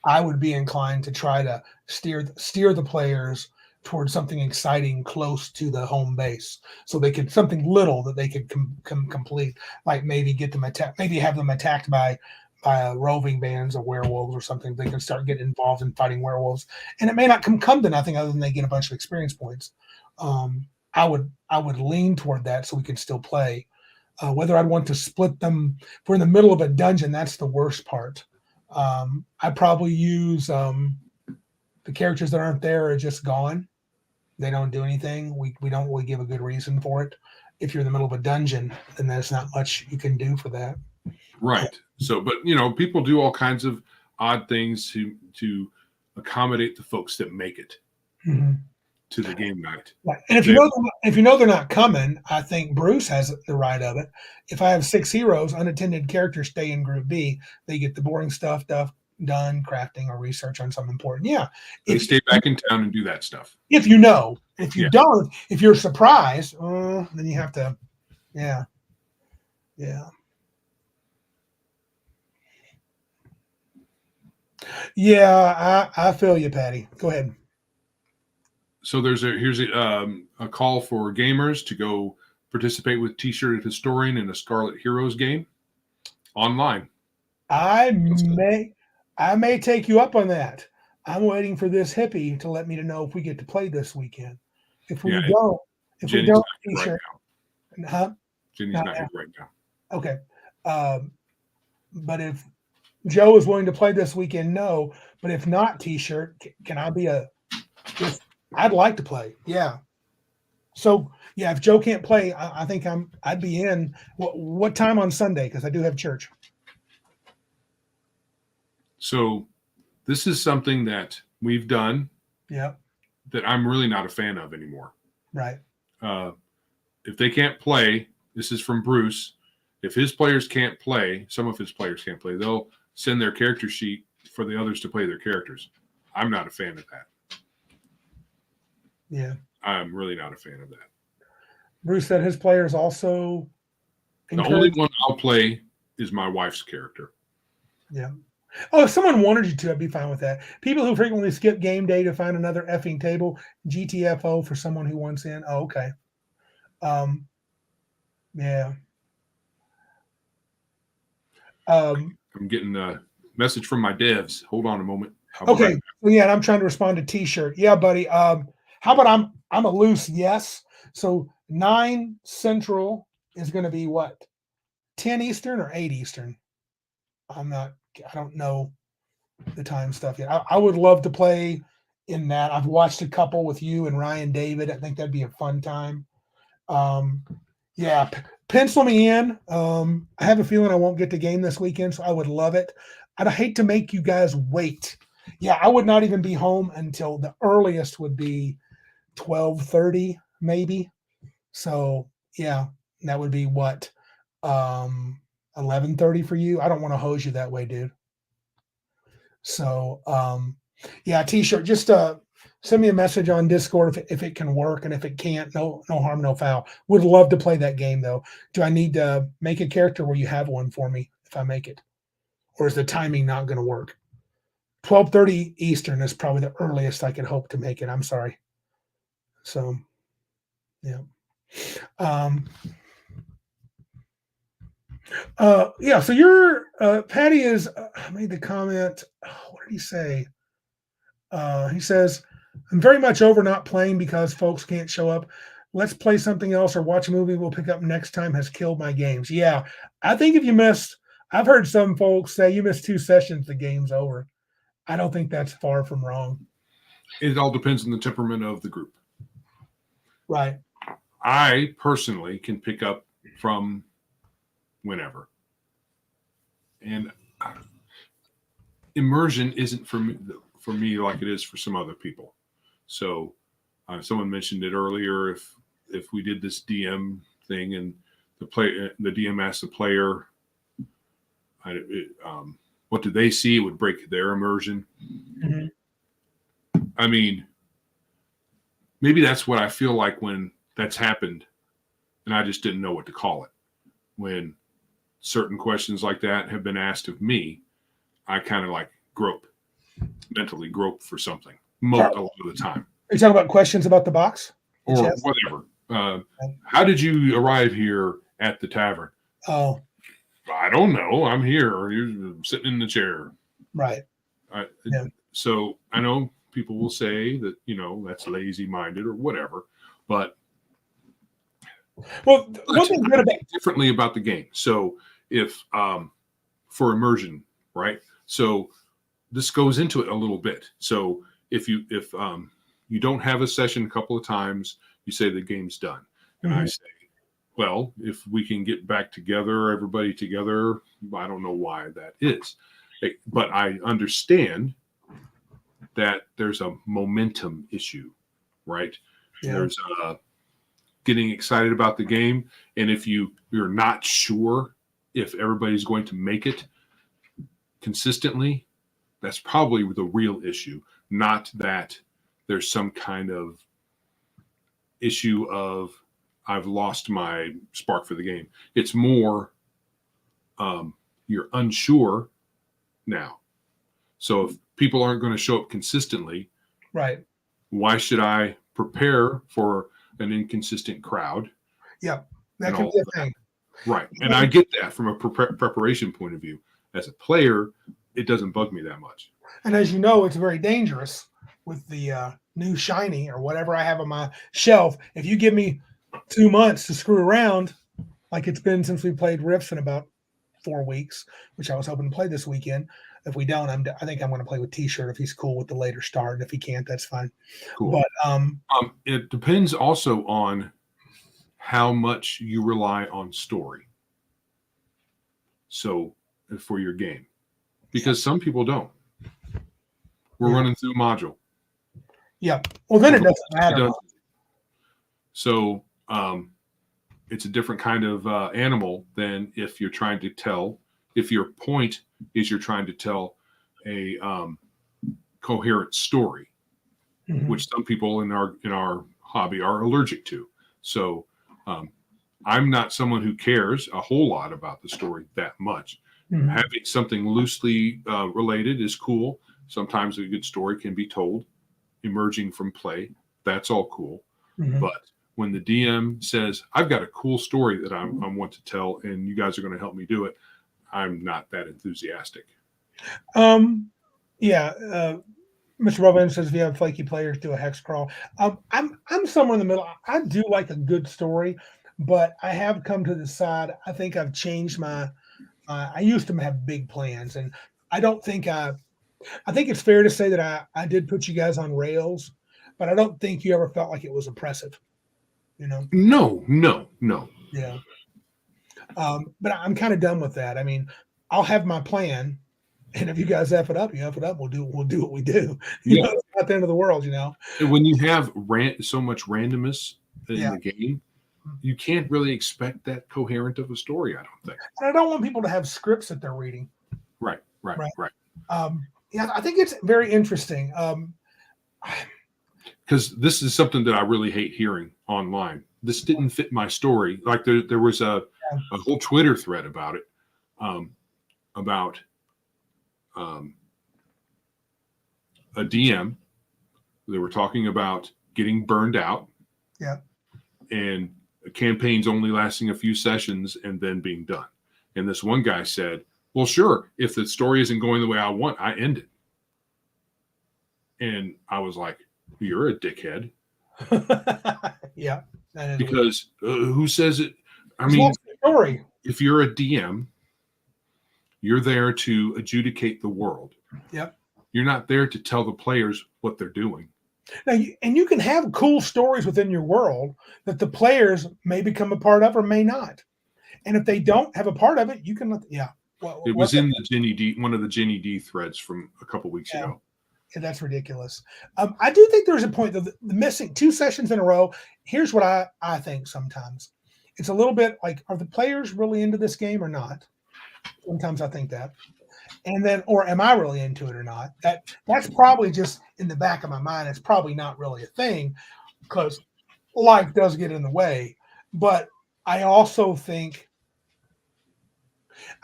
I would be inclined to try to steer the players towards something exciting close to the home base, so they could something little that they could complete, like maybe get them attacked, maybe have them attacked by roving bands of werewolves or something. They can start getting involved in fighting werewolves, and it may not come to nothing other than they get a bunch of experience points. I would lean toward that so we can still play. Whether I'd want to split them, if we're in the middle of a dungeon, that's the worst part. I'd probably use the characters that aren't there are just gone. They don't do anything. We don't really give a good reason for it. If you're in the middle of a dungeon, then there's not much you can do for that. Right. So, but people do all kinds of odd things to accommodate the folks that make it to the game night. Right. And if you know they're not coming, I think Bruce has the right of it. If I have 6 heroes, unattended characters stay in Group B. They get the boring stuff done, crafting or research on something important. Yeah. They stay back in town and do that stuff. If you don't, if you're surprised, then you have to, yeah. Yeah, I feel you, Patty. Go ahead. So here's a call for gamers to go participate with T-Shirted Historian in a Scarlet Heroes game online. I may take you up on that. I'm waiting for this hippie to let me know if we get to play this weekend. If we don't, T-shirt, huh? Jenny's not here right now. Okay, but if Joe is willing to play this weekend, no. But if not, T-shirt, can I be I'd like to play. Yeah. So yeah, if Joe can't play, I think I'd be in. What time on Sunday? Because I do have church. So this is something that we've done. Yeah. That I'm really not a fan of anymore. Right. If they can't play, this is from Bruce. If his players can't play, some of his players can't play, they'll send their character sheet for the others to play their characters. I'm not a fan of that. Yeah. I'm really not a fan of that. Bruce said his players also. The only one I'll play is my wife's character. Yeah. Oh, if someone wanted you to, I'd be fine with that. People who frequently skip game day to find another effing table, GTFO for someone who wants in. Oh, okay. Yeah. I'm getting a message from my devs. Hold on a moment. Okay. Well, yeah, and I'm trying to respond to T-shirt. Yeah, buddy. How about I'm a loose yes. So 9 Central is going to be what? 10 Eastern or 8 Eastern? I don't know the time stuff yet. I would love to play in that. I've watched a couple with you and Ryan David. I think that'd be a fun time. Yeah, pencil me in. I have a feeling I won't get the game this weekend, so I would love it. I'd hate to make you guys wait. Yeah, I would not even be home until the earliest would be 12:30, maybe. So yeah, that would be what 11:30 for you. I don't want to hose you that way, dude. So Yeah, T-shirt. Just send me a message on Discord if it can work, and if it can't, no harm, no foul. Would love to play that game though. Do I need to make a character where you have one for me if I make it, or is the timing not going to work? 12:30 Eastern is probably the earliest I could hope to make it. I'm sorry. So, yeah. Um, yeah. So your Patty is made the comment. What did he say? He says, I'm very much over not playing because folks can't show up. Let's play something else or watch a movie we'll pick up next time has killed my games. Yeah. I think if you missed, I've heard some folks say you missed 2 sessions, the game's over. I don't think that's far from wrong. It all depends on the temperament of the group. Right. I personally can pick up from whenever. And immersion isn't for me like it is for some other people. So someone mentioned it earlier. If we did this DM thing and the DM asked the player, what do they see? It would break their immersion. Mm-hmm. I mean, maybe that's what I feel like when that's happened, and I just didn't know what to call it. When certain questions like that have been asked of me, I kind of like mentally grope for something a lot of the time. Are you talking about questions about the box? Or whatever. How did you arrive here at the tavern? Oh. I don't know. I'm here. You're sitting in the chair. Right. Yeah. So I know people will say that, that's lazy-minded or whatever, but one thing good about differently about the game. So if for immersion, right? So this goes into it a little bit. So if you don't have a session a couple of times, you say the game's done. And I say, well, if we can get back together, everybody together, I don't know why that is. But I understand that there's a momentum issue, right? Yeah. There's getting excited about the game. And if you're not sure if everybody's going to make it consistently, that's probably the real issue. Not that there's some kind of issue of I've lost my spark for the game. It's more you're unsure now. So if people aren't going to show up consistently, right? Why should I prepare for an inconsistent crowd? Yeah, that could be a thing. Right. And I get that from a preparation point of view. As a player, it doesn't bug me that much. And as you know, it's very dangerous with the new shiny or whatever I have on my shelf. If you give me 2 months to screw around, like it's been since we played Rifts in about 4 weeks, which I was hoping to play this weekend. If we don't, I think I'm going to play with T-shirt if he's cool with the later start. If he can't, that's fine. Cool. But it depends also on how much you rely on story. So for your game, because some people don't. We're running through module. Yeah. Well, then it doesn't matter. So it's a different kind of animal than if you're trying to tell. If your point is you're trying to tell a coherent story, which some people in our hobby are allergic to. So I'm not someone who cares a whole lot about the story that much. Having something loosely related is cool. Sometimes a good story can be told emerging from play. That's all cool. But when the DM says, I've got a cool story that I want to tell and you guys are going to help me do it, I'm not that enthusiastic. Mr. Robin says if you have flaky players, do a hex crawl. I'm somewhere in the middle. I do like a good story, but I have come to the side. I think I've changed my. I used to have big plans, and I don't think I think it's fair to say that I did put you guys on rails, but I don't think you ever felt like it was impressive. No. Yeah. But I'm kind of done with that. I mean, I'll have my plan, and if you guys F it up, you F it up. We'll do what we do. It's not the end of the world, And when you have so much randomness in the game, you can't really expect that coherent of a story, I don't think. And I don't want people to have scripts that they're reading. Right. Yeah, I think it's very interesting. Because this is something that I really hate hearing online. This didn't fit my story. Like there was a whole Twitter thread about it, about a DM. They were talking about getting burned out. Yeah. And campaigns only lasting a few sessions and then being done. And this one guy said, well, sure, if the story isn't going the way I want, I end it. And I was like, you're a dickhead. Yeah. Because who says it? I mean, story. If you're a DM, you're there to adjudicate the world. Yep. You're not there to tell the players what they're doing. Now, you can have cool stories within your world that the players may become a part of or may not. And if they don't have a part of it, you can it was in the Jenny D, one of the Jenny D threads from a couple weeks ago. Yeah, that's ridiculous. I do think there's a point that the missing 2 sessions in a row. Here's what I think sometimes. It's a little bit like, are the players really into this game or not? Sometimes I think that. And then, or am I really into it or not? That's probably just in the back of my mind. It's probably not really a thing because life does get in the way. But I also think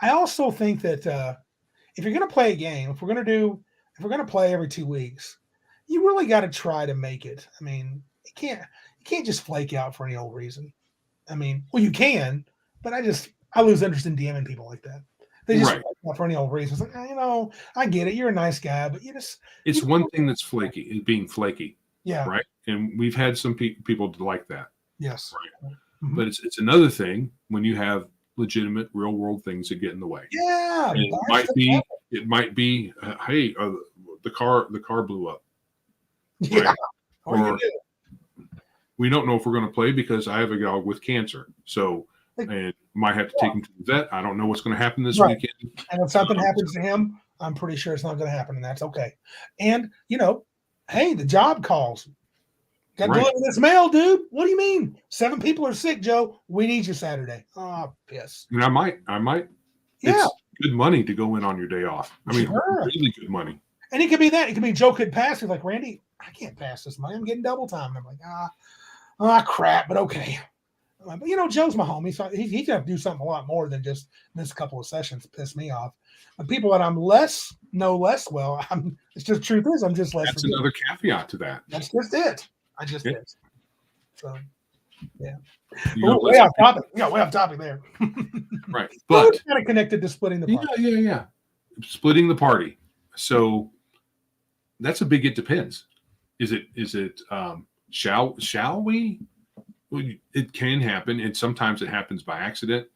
that if you're going to play a game, if we're going to play every 2 weeks, you really got to try to make it. I mean, you can't just flake out for any old reason. I mean, well, you can, but I lose interest in DMing people like that. They just for any old reason. It's like, I get it. You're a nice guy, but it's one thing that's flaky, is being flaky. Yeah. Right. And we've had some people like that. Yes. Right. Mm-hmm. But it's another thing when you have legitimate real world things that get in the way. Yeah. And it might be, hey, the car blew up. Yeah. Right? Or we don't know if we're going to play because I have a dog with cancer. So, and might have to take him to the vet. I don't know what's going to happen this weekend. And if something happens to him, I'm pretty sure it's not going to happen, and that's okay. And, hey, the job calls. Got to deliver this mail, dude. What do you mean? 7 people are sick, Joe. We need you Saturday. Oh, piss. And I might. Yeah. It's good money to go in on your day off. I mean, really good money. And it could be that. It could be Joe could pass. He's like, Randy, I can't pass this money. I'm getting double time. And I'm like, crap, but okay. But Joe's my homie, so he's going to have to do something a lot more than just miss a couple of sessions to piss me off. But people that I'm know less well, it's just truth is I'm just less. That's another caveat to that. That's just it. I just did. So, yeah. Way off topic. Way off topic there. Right, but it's kind of connected to splitting the party. Yeah. Splitting the party. So that's a big. It depends. Is it? Shall we? It can happen, and sometimes it happens by accident.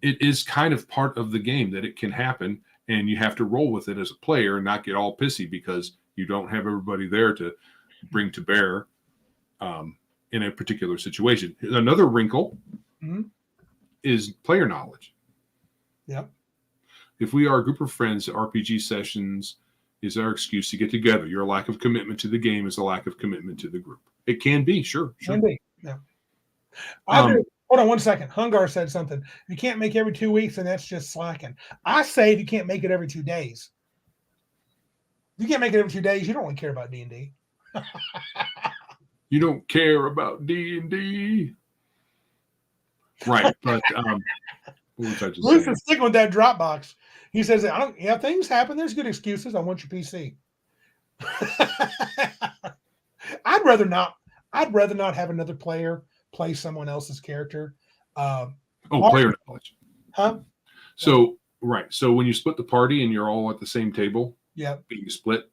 It is kind of part of the game that it can happen, and you have to roll with it as a player and not get all pissy because you don't have everybody there to bring to bear in a particular situation. Another wrinkle is player knowledge. Yep. If we are a group of friends, RPG sessions is our excuse to get together. Your lack of commitment to the game is a lack of commitment to the group. It can be, sure. Can be, yeah. Hold on 1 second. Hungar said something. If you can't make every 2 weeks, then that's just slacking. I say if you can't make it every 2 days. If you can't make it every 2 days, you don't really care about D&D. You don't care about D&D. Right, but what was I just Luke's saying? sticking with that Dropbox. He says, things happen. There's good excuses. I want your PC. I'd rather not have another player play someone else's character. Player knowledge. Huh? So when you split the party and you're all at the same table, being split.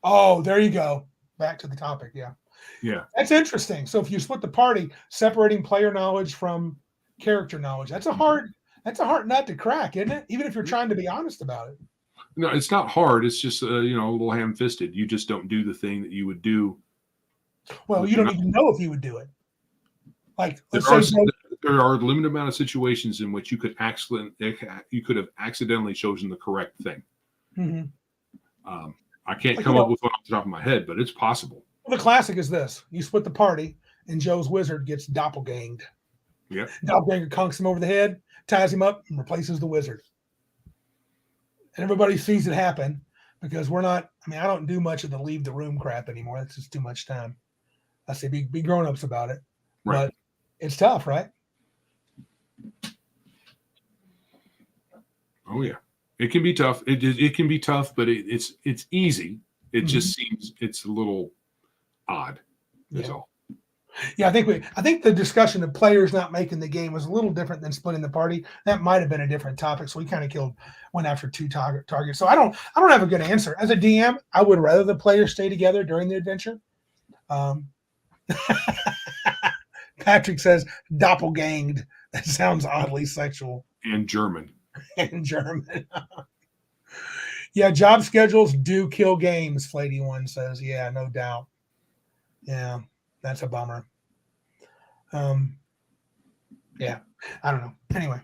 Oh, there you go. Back to the topic. Yeah. That's interesting. So if you split the party, separating player knowledge from character knowledge, that's a hard nut to crack, isn't it? Even if you're trying to be honest about it. No, it's not hard. It's just a little ham-fisted. You just don't do the thing that you would do. Well, you don't even know if you would do it. Like there are a limited amount of situations in which you could have accidentally chosen the correct thing. Mm-hmm. I can't come up with one off the top of my head, but it's possible. Well, the classic is this: you split the party, and Joe's wizard gets doppelganged. Yeah. Doppelganger conks him over the head, ties him up, and replaces the wizard. and everybody sees it happen because we're not. I mean, I don't do much of the leave the room crap anymore. That's just too much time. I say be grown ups about it, Right. but it's tough, right? Oh yeah, it can be tough. It can be tough, but it's easy. It just seems it's a little odd. That's all. Yeah, I think the discussion of players not making the game was a little different than splitting the party. That might have been a different topic. So we kind of went after two targets. So I don't have a good answer. As a DM, I would rather the players stay together during the adventure. Patrick says doppelganged. That sounds oddly sexual. And German. And German. Yeah, job schedules do kill games, Flady1 says. Yeah, no doubt. Yeah, that's a bummer. Yeah, I don't know. Anyway,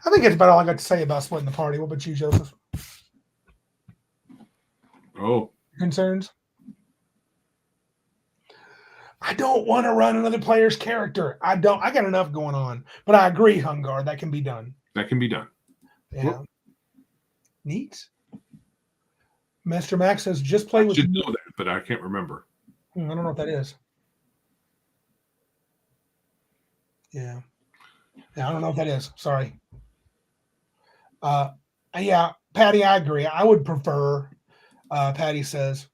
I think that's about all I got to say about splitting the party. What about you, Joseph? Oh. Concerns? I don't want to run another player's character. I got enough going on. But I agree, Hungar, that can be done. That can be done. Yeah. Whoop. Neat. Master Max says just play with. I should know that, but I can't remember. I don't know what that is. Yeah. I don't know what that is. Sorry. Yeah, Patty, I agree. I would prefer. Patty says,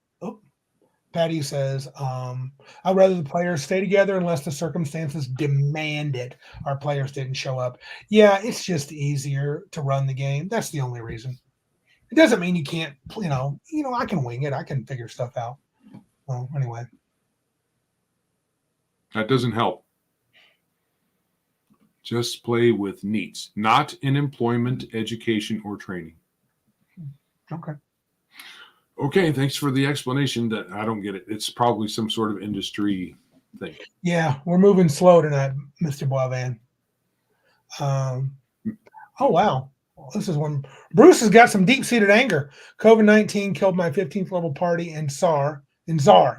I'd rather the players stay together unless the circumstances demand it. Our players didn't show up. Yeah, it's just easier to run the game. That's the only reason. It doesn't mean you can't, I can wing it. I can figure stuff out. Well, anyway. That doesn't help. Just play with needs, not in employment, education, or training. Okay. Okay, thanks for the explanation. That I don't get it. It's probably some sort of industry thing. Yeah, we're moving slow tonight, Mr. Boivan. Oh, wow. Well, this is one. Bruce has got some deep-seated anger. COVID-19 killed my 15th level party in Czar.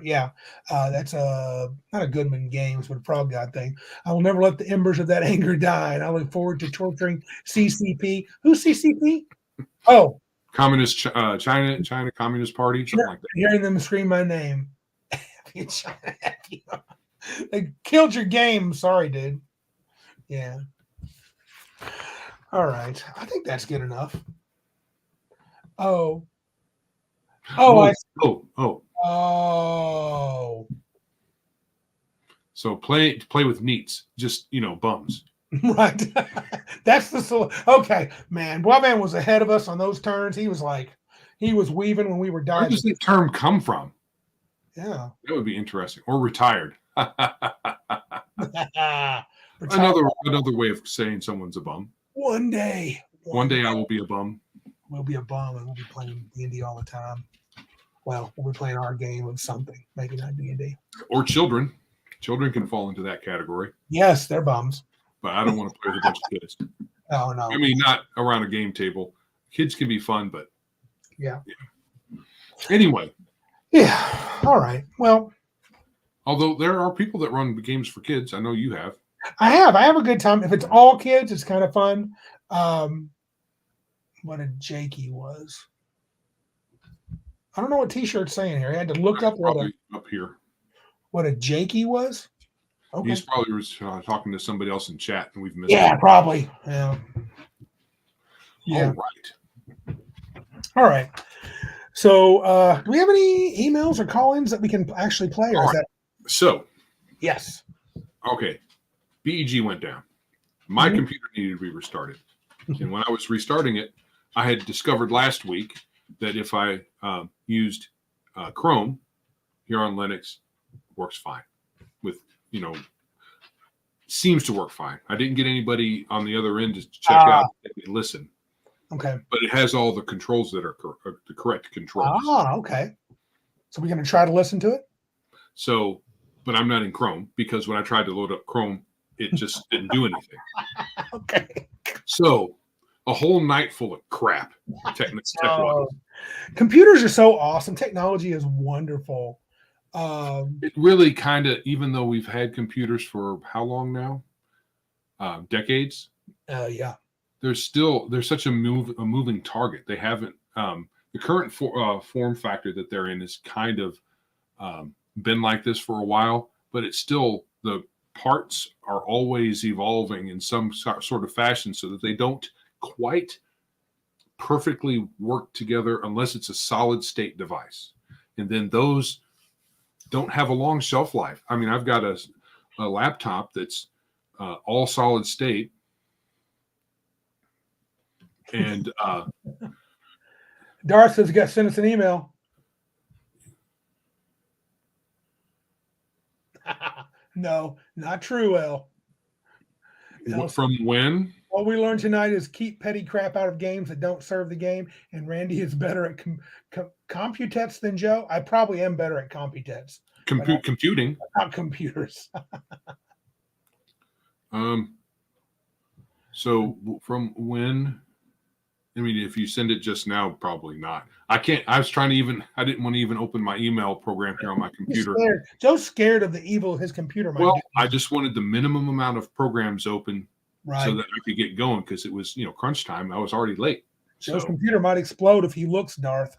Yeah. That's not a Goodman Games, but a Frog God thing. I will never let the embers of that anger die, and I look forward to torturing CCP. Who's CCP? Oh. Communist China Communist Party, something like that. Hearing them scream my name. They killed your game. Sorry, dude. Yeah. All right. I think that's good enough. Oh. So play with neats, just bums. Right. That's the solution. Okay, man. Boivan was ahead of us on those turns. He was weaving when we were diving. Where does the term come from? Yeah. That would be interesting. Or retired. Retired. Another way of saying someone's a bum. One day I will be a bum. We'll be a bum and we'll be playing D&D all the time. Well, we'll be playing our game of something, maybe not D&D. Or children. Children can fall into that category. Yes, they're bums. But I don't want to play with a bunch of kids. Oh, no. I mean, not around a game table. Kids can be fun, but yeah. Anyway. Yeah. All right. Well. Although there are people that run games for kids. I know you have. I have a good time. If it's all kids, it's kind of fun. What a Jakey was. I don't know what T-shirt's saying here. I had to look up up here. What a Jakey was. Okay. He's probably talking to somebody else in chat, and we've missed. Yeah, it. Probably. Yeah. Yeah. All right. So, do we have any emails or call-ins that we can actually play? Or is that... So. Yes. Okay. BEG went down. My computer needed to be restarted. And when I was restarting it, I had discovered last week that if I used Chrome here on Linux, works fine. Seems to work fine. I didn't get anybody on the other end to check out and listen. Okay. But it has all the controls that are the correct controls. Okay. So we're going to try to listen to it? So, but I'm not in Chrome because when I tried to load up Chrome, it just didn't do anything. Okay. So, a whole night full of crap. Computers are so awesome. Technology is wonderful. It really kind of, even though we've had computers for how long now? Decades. Yeah. There's such a moving target. They haven't the current form factor that they're in is kind of been like this for a while, but it's still, the parts are always evolving in some sort of fashion so that they don't quite perfectly work together unless it's a solid state device. And then those don't have a long shelf life. I mean, I've got a laptop that's all solid state. And Darth says, "Got send us an email." No, not true, El. From when? What we learned tonight is keep petty crap out of games that don't serve the game. And Randy is better at computets than Joe. I probably am better at computets. Computing. Not computers. So from when? I mean, if you send it just now, probably not. I can't. I didn't want to even open my email program here on my computer. Joe's scared of the evil his computer might do. I just wanted the minimum amount of programs open, right, so that I could get going, because it was, crunch time. I was already late. Joe's computer might explode if he looks, Darth.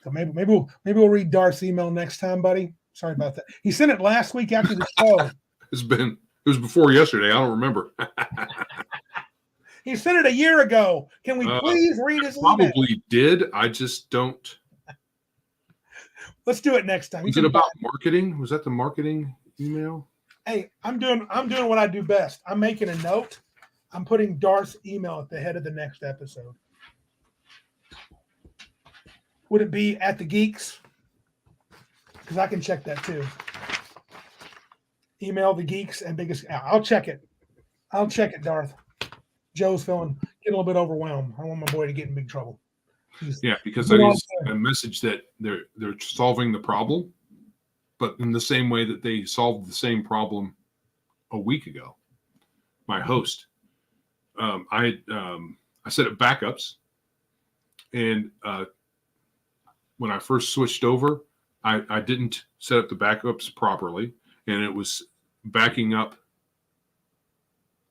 So maybe we'll read Darth's email next time, buddy. Sorry about that. He sent it last week after the show. It was before yesterday. I don't remember. He sent it a year ago. Can we please read his email? Probably did. I just don't. Let's do it next time. Was it about marketing? Was that the marketing email? Hey, I'm doing what I do best. I'm making a note. I'm putting Darth's email at the head of the next episode. Would it be at the Geeks? Because I can check that too. Email the Geeks and biggest. I'll check it. Darth. Joe's getting a little bit overwhelmed. I don't want my boy to get in big trouble. Because I used a message that they're solving the problem, but in the same way that they solved the same problem a week ago. My host, I set up backups, and when I first switched over, I didn't set up the backups properly, and it was backing up.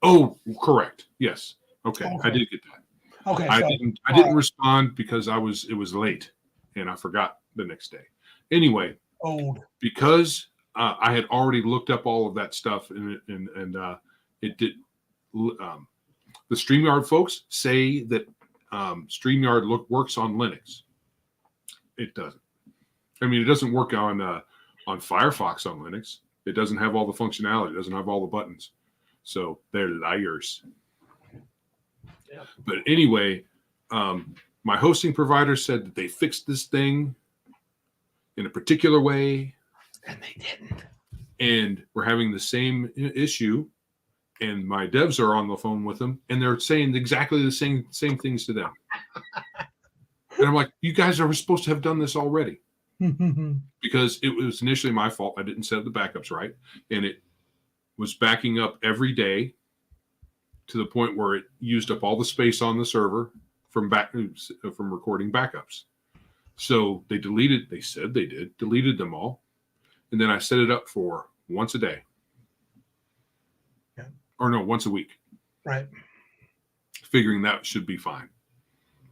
Oh, correct. Yes. Okay. I did get that. Okay. I didn't respond because it was late, and I forgot the next day. Anyway, because I had already looked up all of that stuff, and it did. The StreamYard folks say that StreamYard works on Linux. It doesn't. I mean, it doesn't work on Firefox on Linux. It doesn't have all the functionality. It doesn't have all the buttons. So they're liars. Yeah. But anyway, my hosting provider said that they fixed this thing in a particular way. And they didn't. And we're having the same issue. And my devs are on the phone with them, and they're saying exactly the same things to them. And I'm like, you guys are supposed to have done this already. Because it was initially my fault. I didn't set up the backups right. And it was backing up every day to the point where it used up all the space on the server from recording backups. So they said they deleted them all. And then I set it up for once a day. Yeah. Or no, once a week. Right. Figuring that should be fine.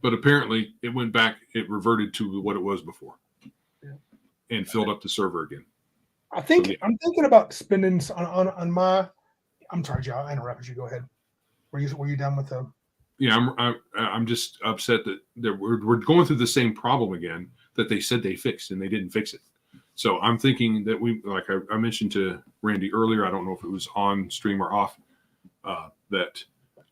But apparently it went back, it reverted to what it was before. Yeah. And filled up the server again. I'm thinking about spending on my. I'm sorry, Joe. I interrupted you. Go ahead. Were you done with the? Yeah, I'm just upset that we're going through the same problem again that they said they fixed, and they didn't fix it. So I'm thinking that like I mentioned to Randy earlier, I don't know if it was on stream or off, that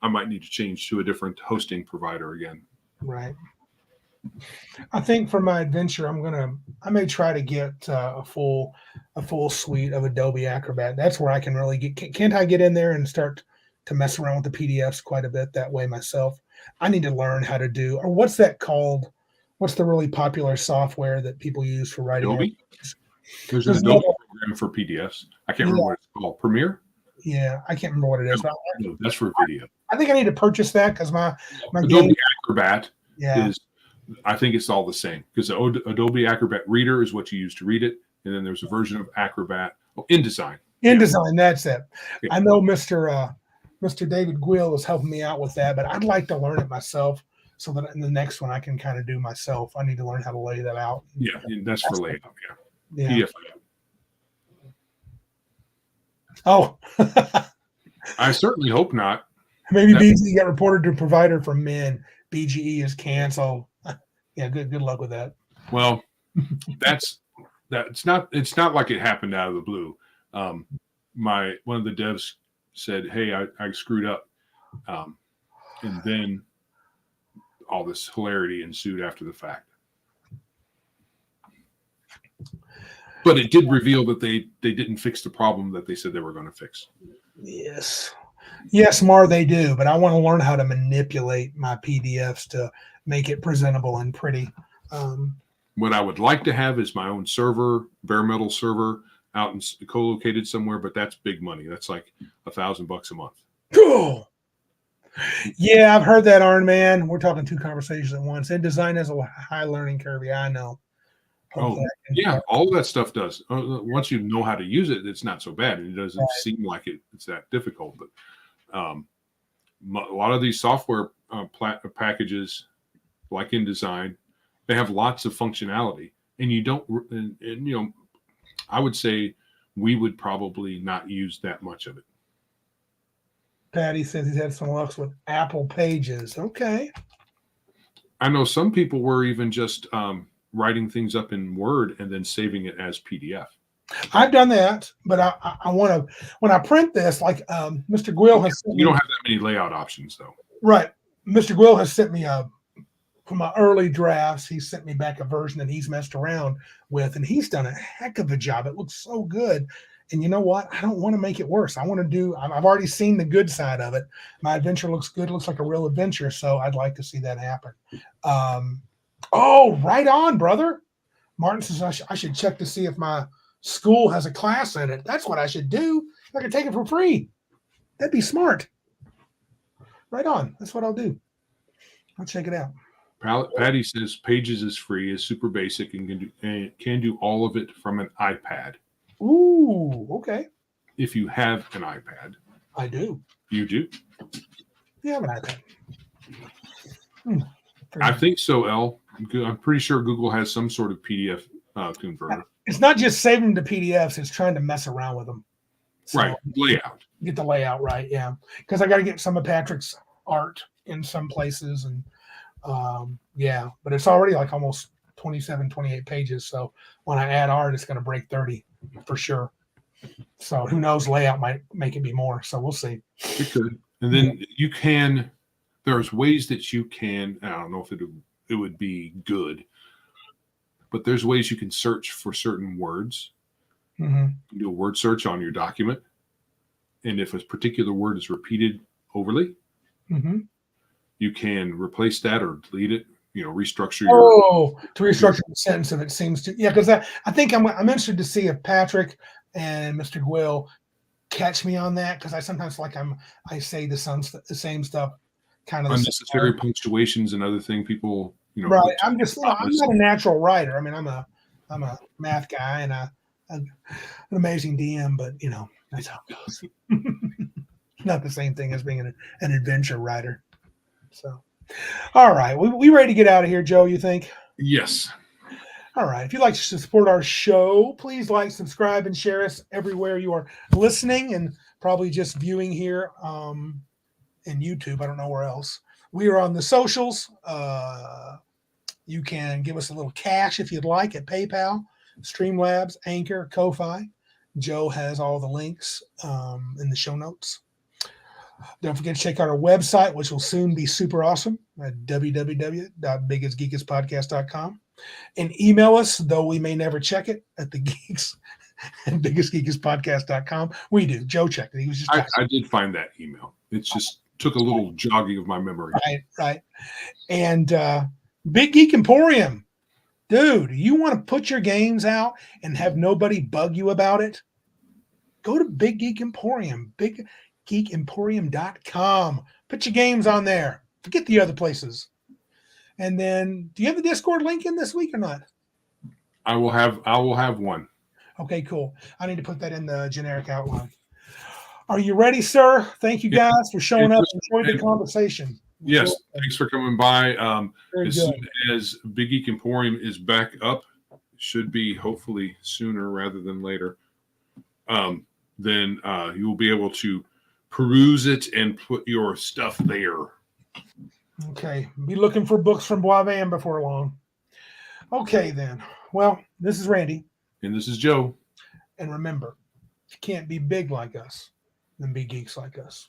I might need to change to a different hosting provider again. Right. I think for my adventure, I may try to get a full suite of Adobe Acrobat. That's where I can really can't I get in there and start to mess around with the PDFs quite a bit that way myself? I need to learn how to do, or what's that called? What's the really popular software that people use for writing? Adobe? There's an Adobe program for PDFs. I can't remember what it's called. Premiere? Yeah, I can't remember what it is. No, that's for video. I think I need to purchase that because my Adobe Acrobat is, I think it's all the same, because the Adobe Acrobat Reader is what you use to read it, and then there's a version of Acrobat InDesign. InDesign, that's it. Yeah. I know Mr. David Guil is helping me out with that, but I'd like to learn it myself so that in the next one I can kind of do myself. I need to learn how to lay that out. Yeah, that's for layout. Yeah. Yeah. PDF. Oh, I certainly hope not. maybe BGE got reported to provider for men. BGE is canceled. Yeah, good luck with that. Well, it's not like it happened out of the blue. One of the devs said, "Hey, I screwed up," and then all this hilarity ensued after the fact. But it did reveal that they didn't fix the problem that they said they were going to fix. Yes, Mar, they do. But I want to learn how to manipulate my PDFs to make it presentable and pretty. What I would like to have is my own server, bare metal server, out and co-located somewhere. But that's big money. That's like $1,000 a month. Cool. Yeah, I've heard that, Arn, man. We're talking 2 conversations at once. And design has a high learning curve. Yeah, I know. Yeah, all of that stuff does. Once you know how to use it, it's not so bad. It doesn't seem like it's that difficult. But a lot of these software packages, like InDesign, they have lots of functionality, and you don't. And I would say we would probably not use that much of it. Patty says he's had some luck with Apple Pages. Okay. I know some people were even just writing things up in Word and then saving it as PDF. I've done that, but I want to, when I print this, like Mr. Gwill has sent you don't have that many layout options, though. Right. Mr. Gwill has sent me from my early drafts, he sent me back a version that he's messed around with, and he's done a heck of a job. It looks so good. And you know what? I don't want to make it worse. I've already seen the good side of it. My adventure looks good. It looks like a real adventure. So I'd like to see that happen. Oh, right on, brother. Martin says I should check to see if my school has a class in it. That's what I should do. I could take it for free. That'd be smart. Right on. That's what I'll do. I'll check it out. Patty says Pages is free, is super basic, and can do all of it from an iPad. Ooh, okay. If you have an iPad. I do. You do? You have an iPad. I think so, El. I'm pretty sure Google has some sort of PDF converter. It's not just saving the PDFs, it's trying to mess around with them. So right. Layout. Get the layout right, yeah. Because I got to get some of Patrick's art in some places. And yeah, but it's already like almost 27, 28 pages. So when I add art, it's going to break 30 for sure. So who knows, layout might make it be more. So we'll see. It could. And then you can, there's ways that you can, I don't know if it would be good, but there's ways you can search for certain words. Mm-hmm. You can do a word search on your document. And if a particular word is repeated overly, mm-hmm. you can replace that or delete it, restructure to restructure the sentence if it seems to. Yeah, because I think I'm interested to see if Patrick and Mr. Gwill catch me on that, because I sometimes feel like I say the same stuff, kind of unnecessary punctuations and other things people, right. I'm not a natural writer. I mean, I'm a math guy and an amazing DM, but that's how it goes. Not the same thing as being an adventure writer. So, all right, we ready to get out of here, Joe? You think? Yes. All right. If you'd like to support our show, please like, subscribe, and share us everywhere you are listening and probably just viewing here in YouTube. I don't know where else. We are on the socials. You can give us a little cash if you'd like at PayPal, Streamlabs, Anchor, Ko-Fi. Joe has all the links in the show notes. Don't forget to check out our website, which will soon be super awesome, at www.biggestgeekispodcast.com. And email us, though we may never check it, at the geeks at biggestgeekispodcast.com. We do. Joe checked it. He was just I did find that email. It just took a little jogging of my memory. Right. And Big Geek Emporium. Dude, you want to put your games out and have nobody bug you about it? Go to Big Geek Emporium, biggeekemporium.com. Put your games on there. Forget the other places. And then, do you have the Discord link in this week or not? I will have one. Okay, cool. I need to put that in the generic outline. Are you ready, sir? Thank you guys for showing up. Enjoyed the conversation. Yes, thanks for coming by. Very As good. soon as Big Geek Emporium is back up, should be hopefully sooner rather than later, then you will be able to peruse it and put your stuff there. Okay. Be looking for books from Boisvan before long. Okay, then. Well, this is Randy. And this is Joe. And remember, if you can't be big like us, then be geeks like us.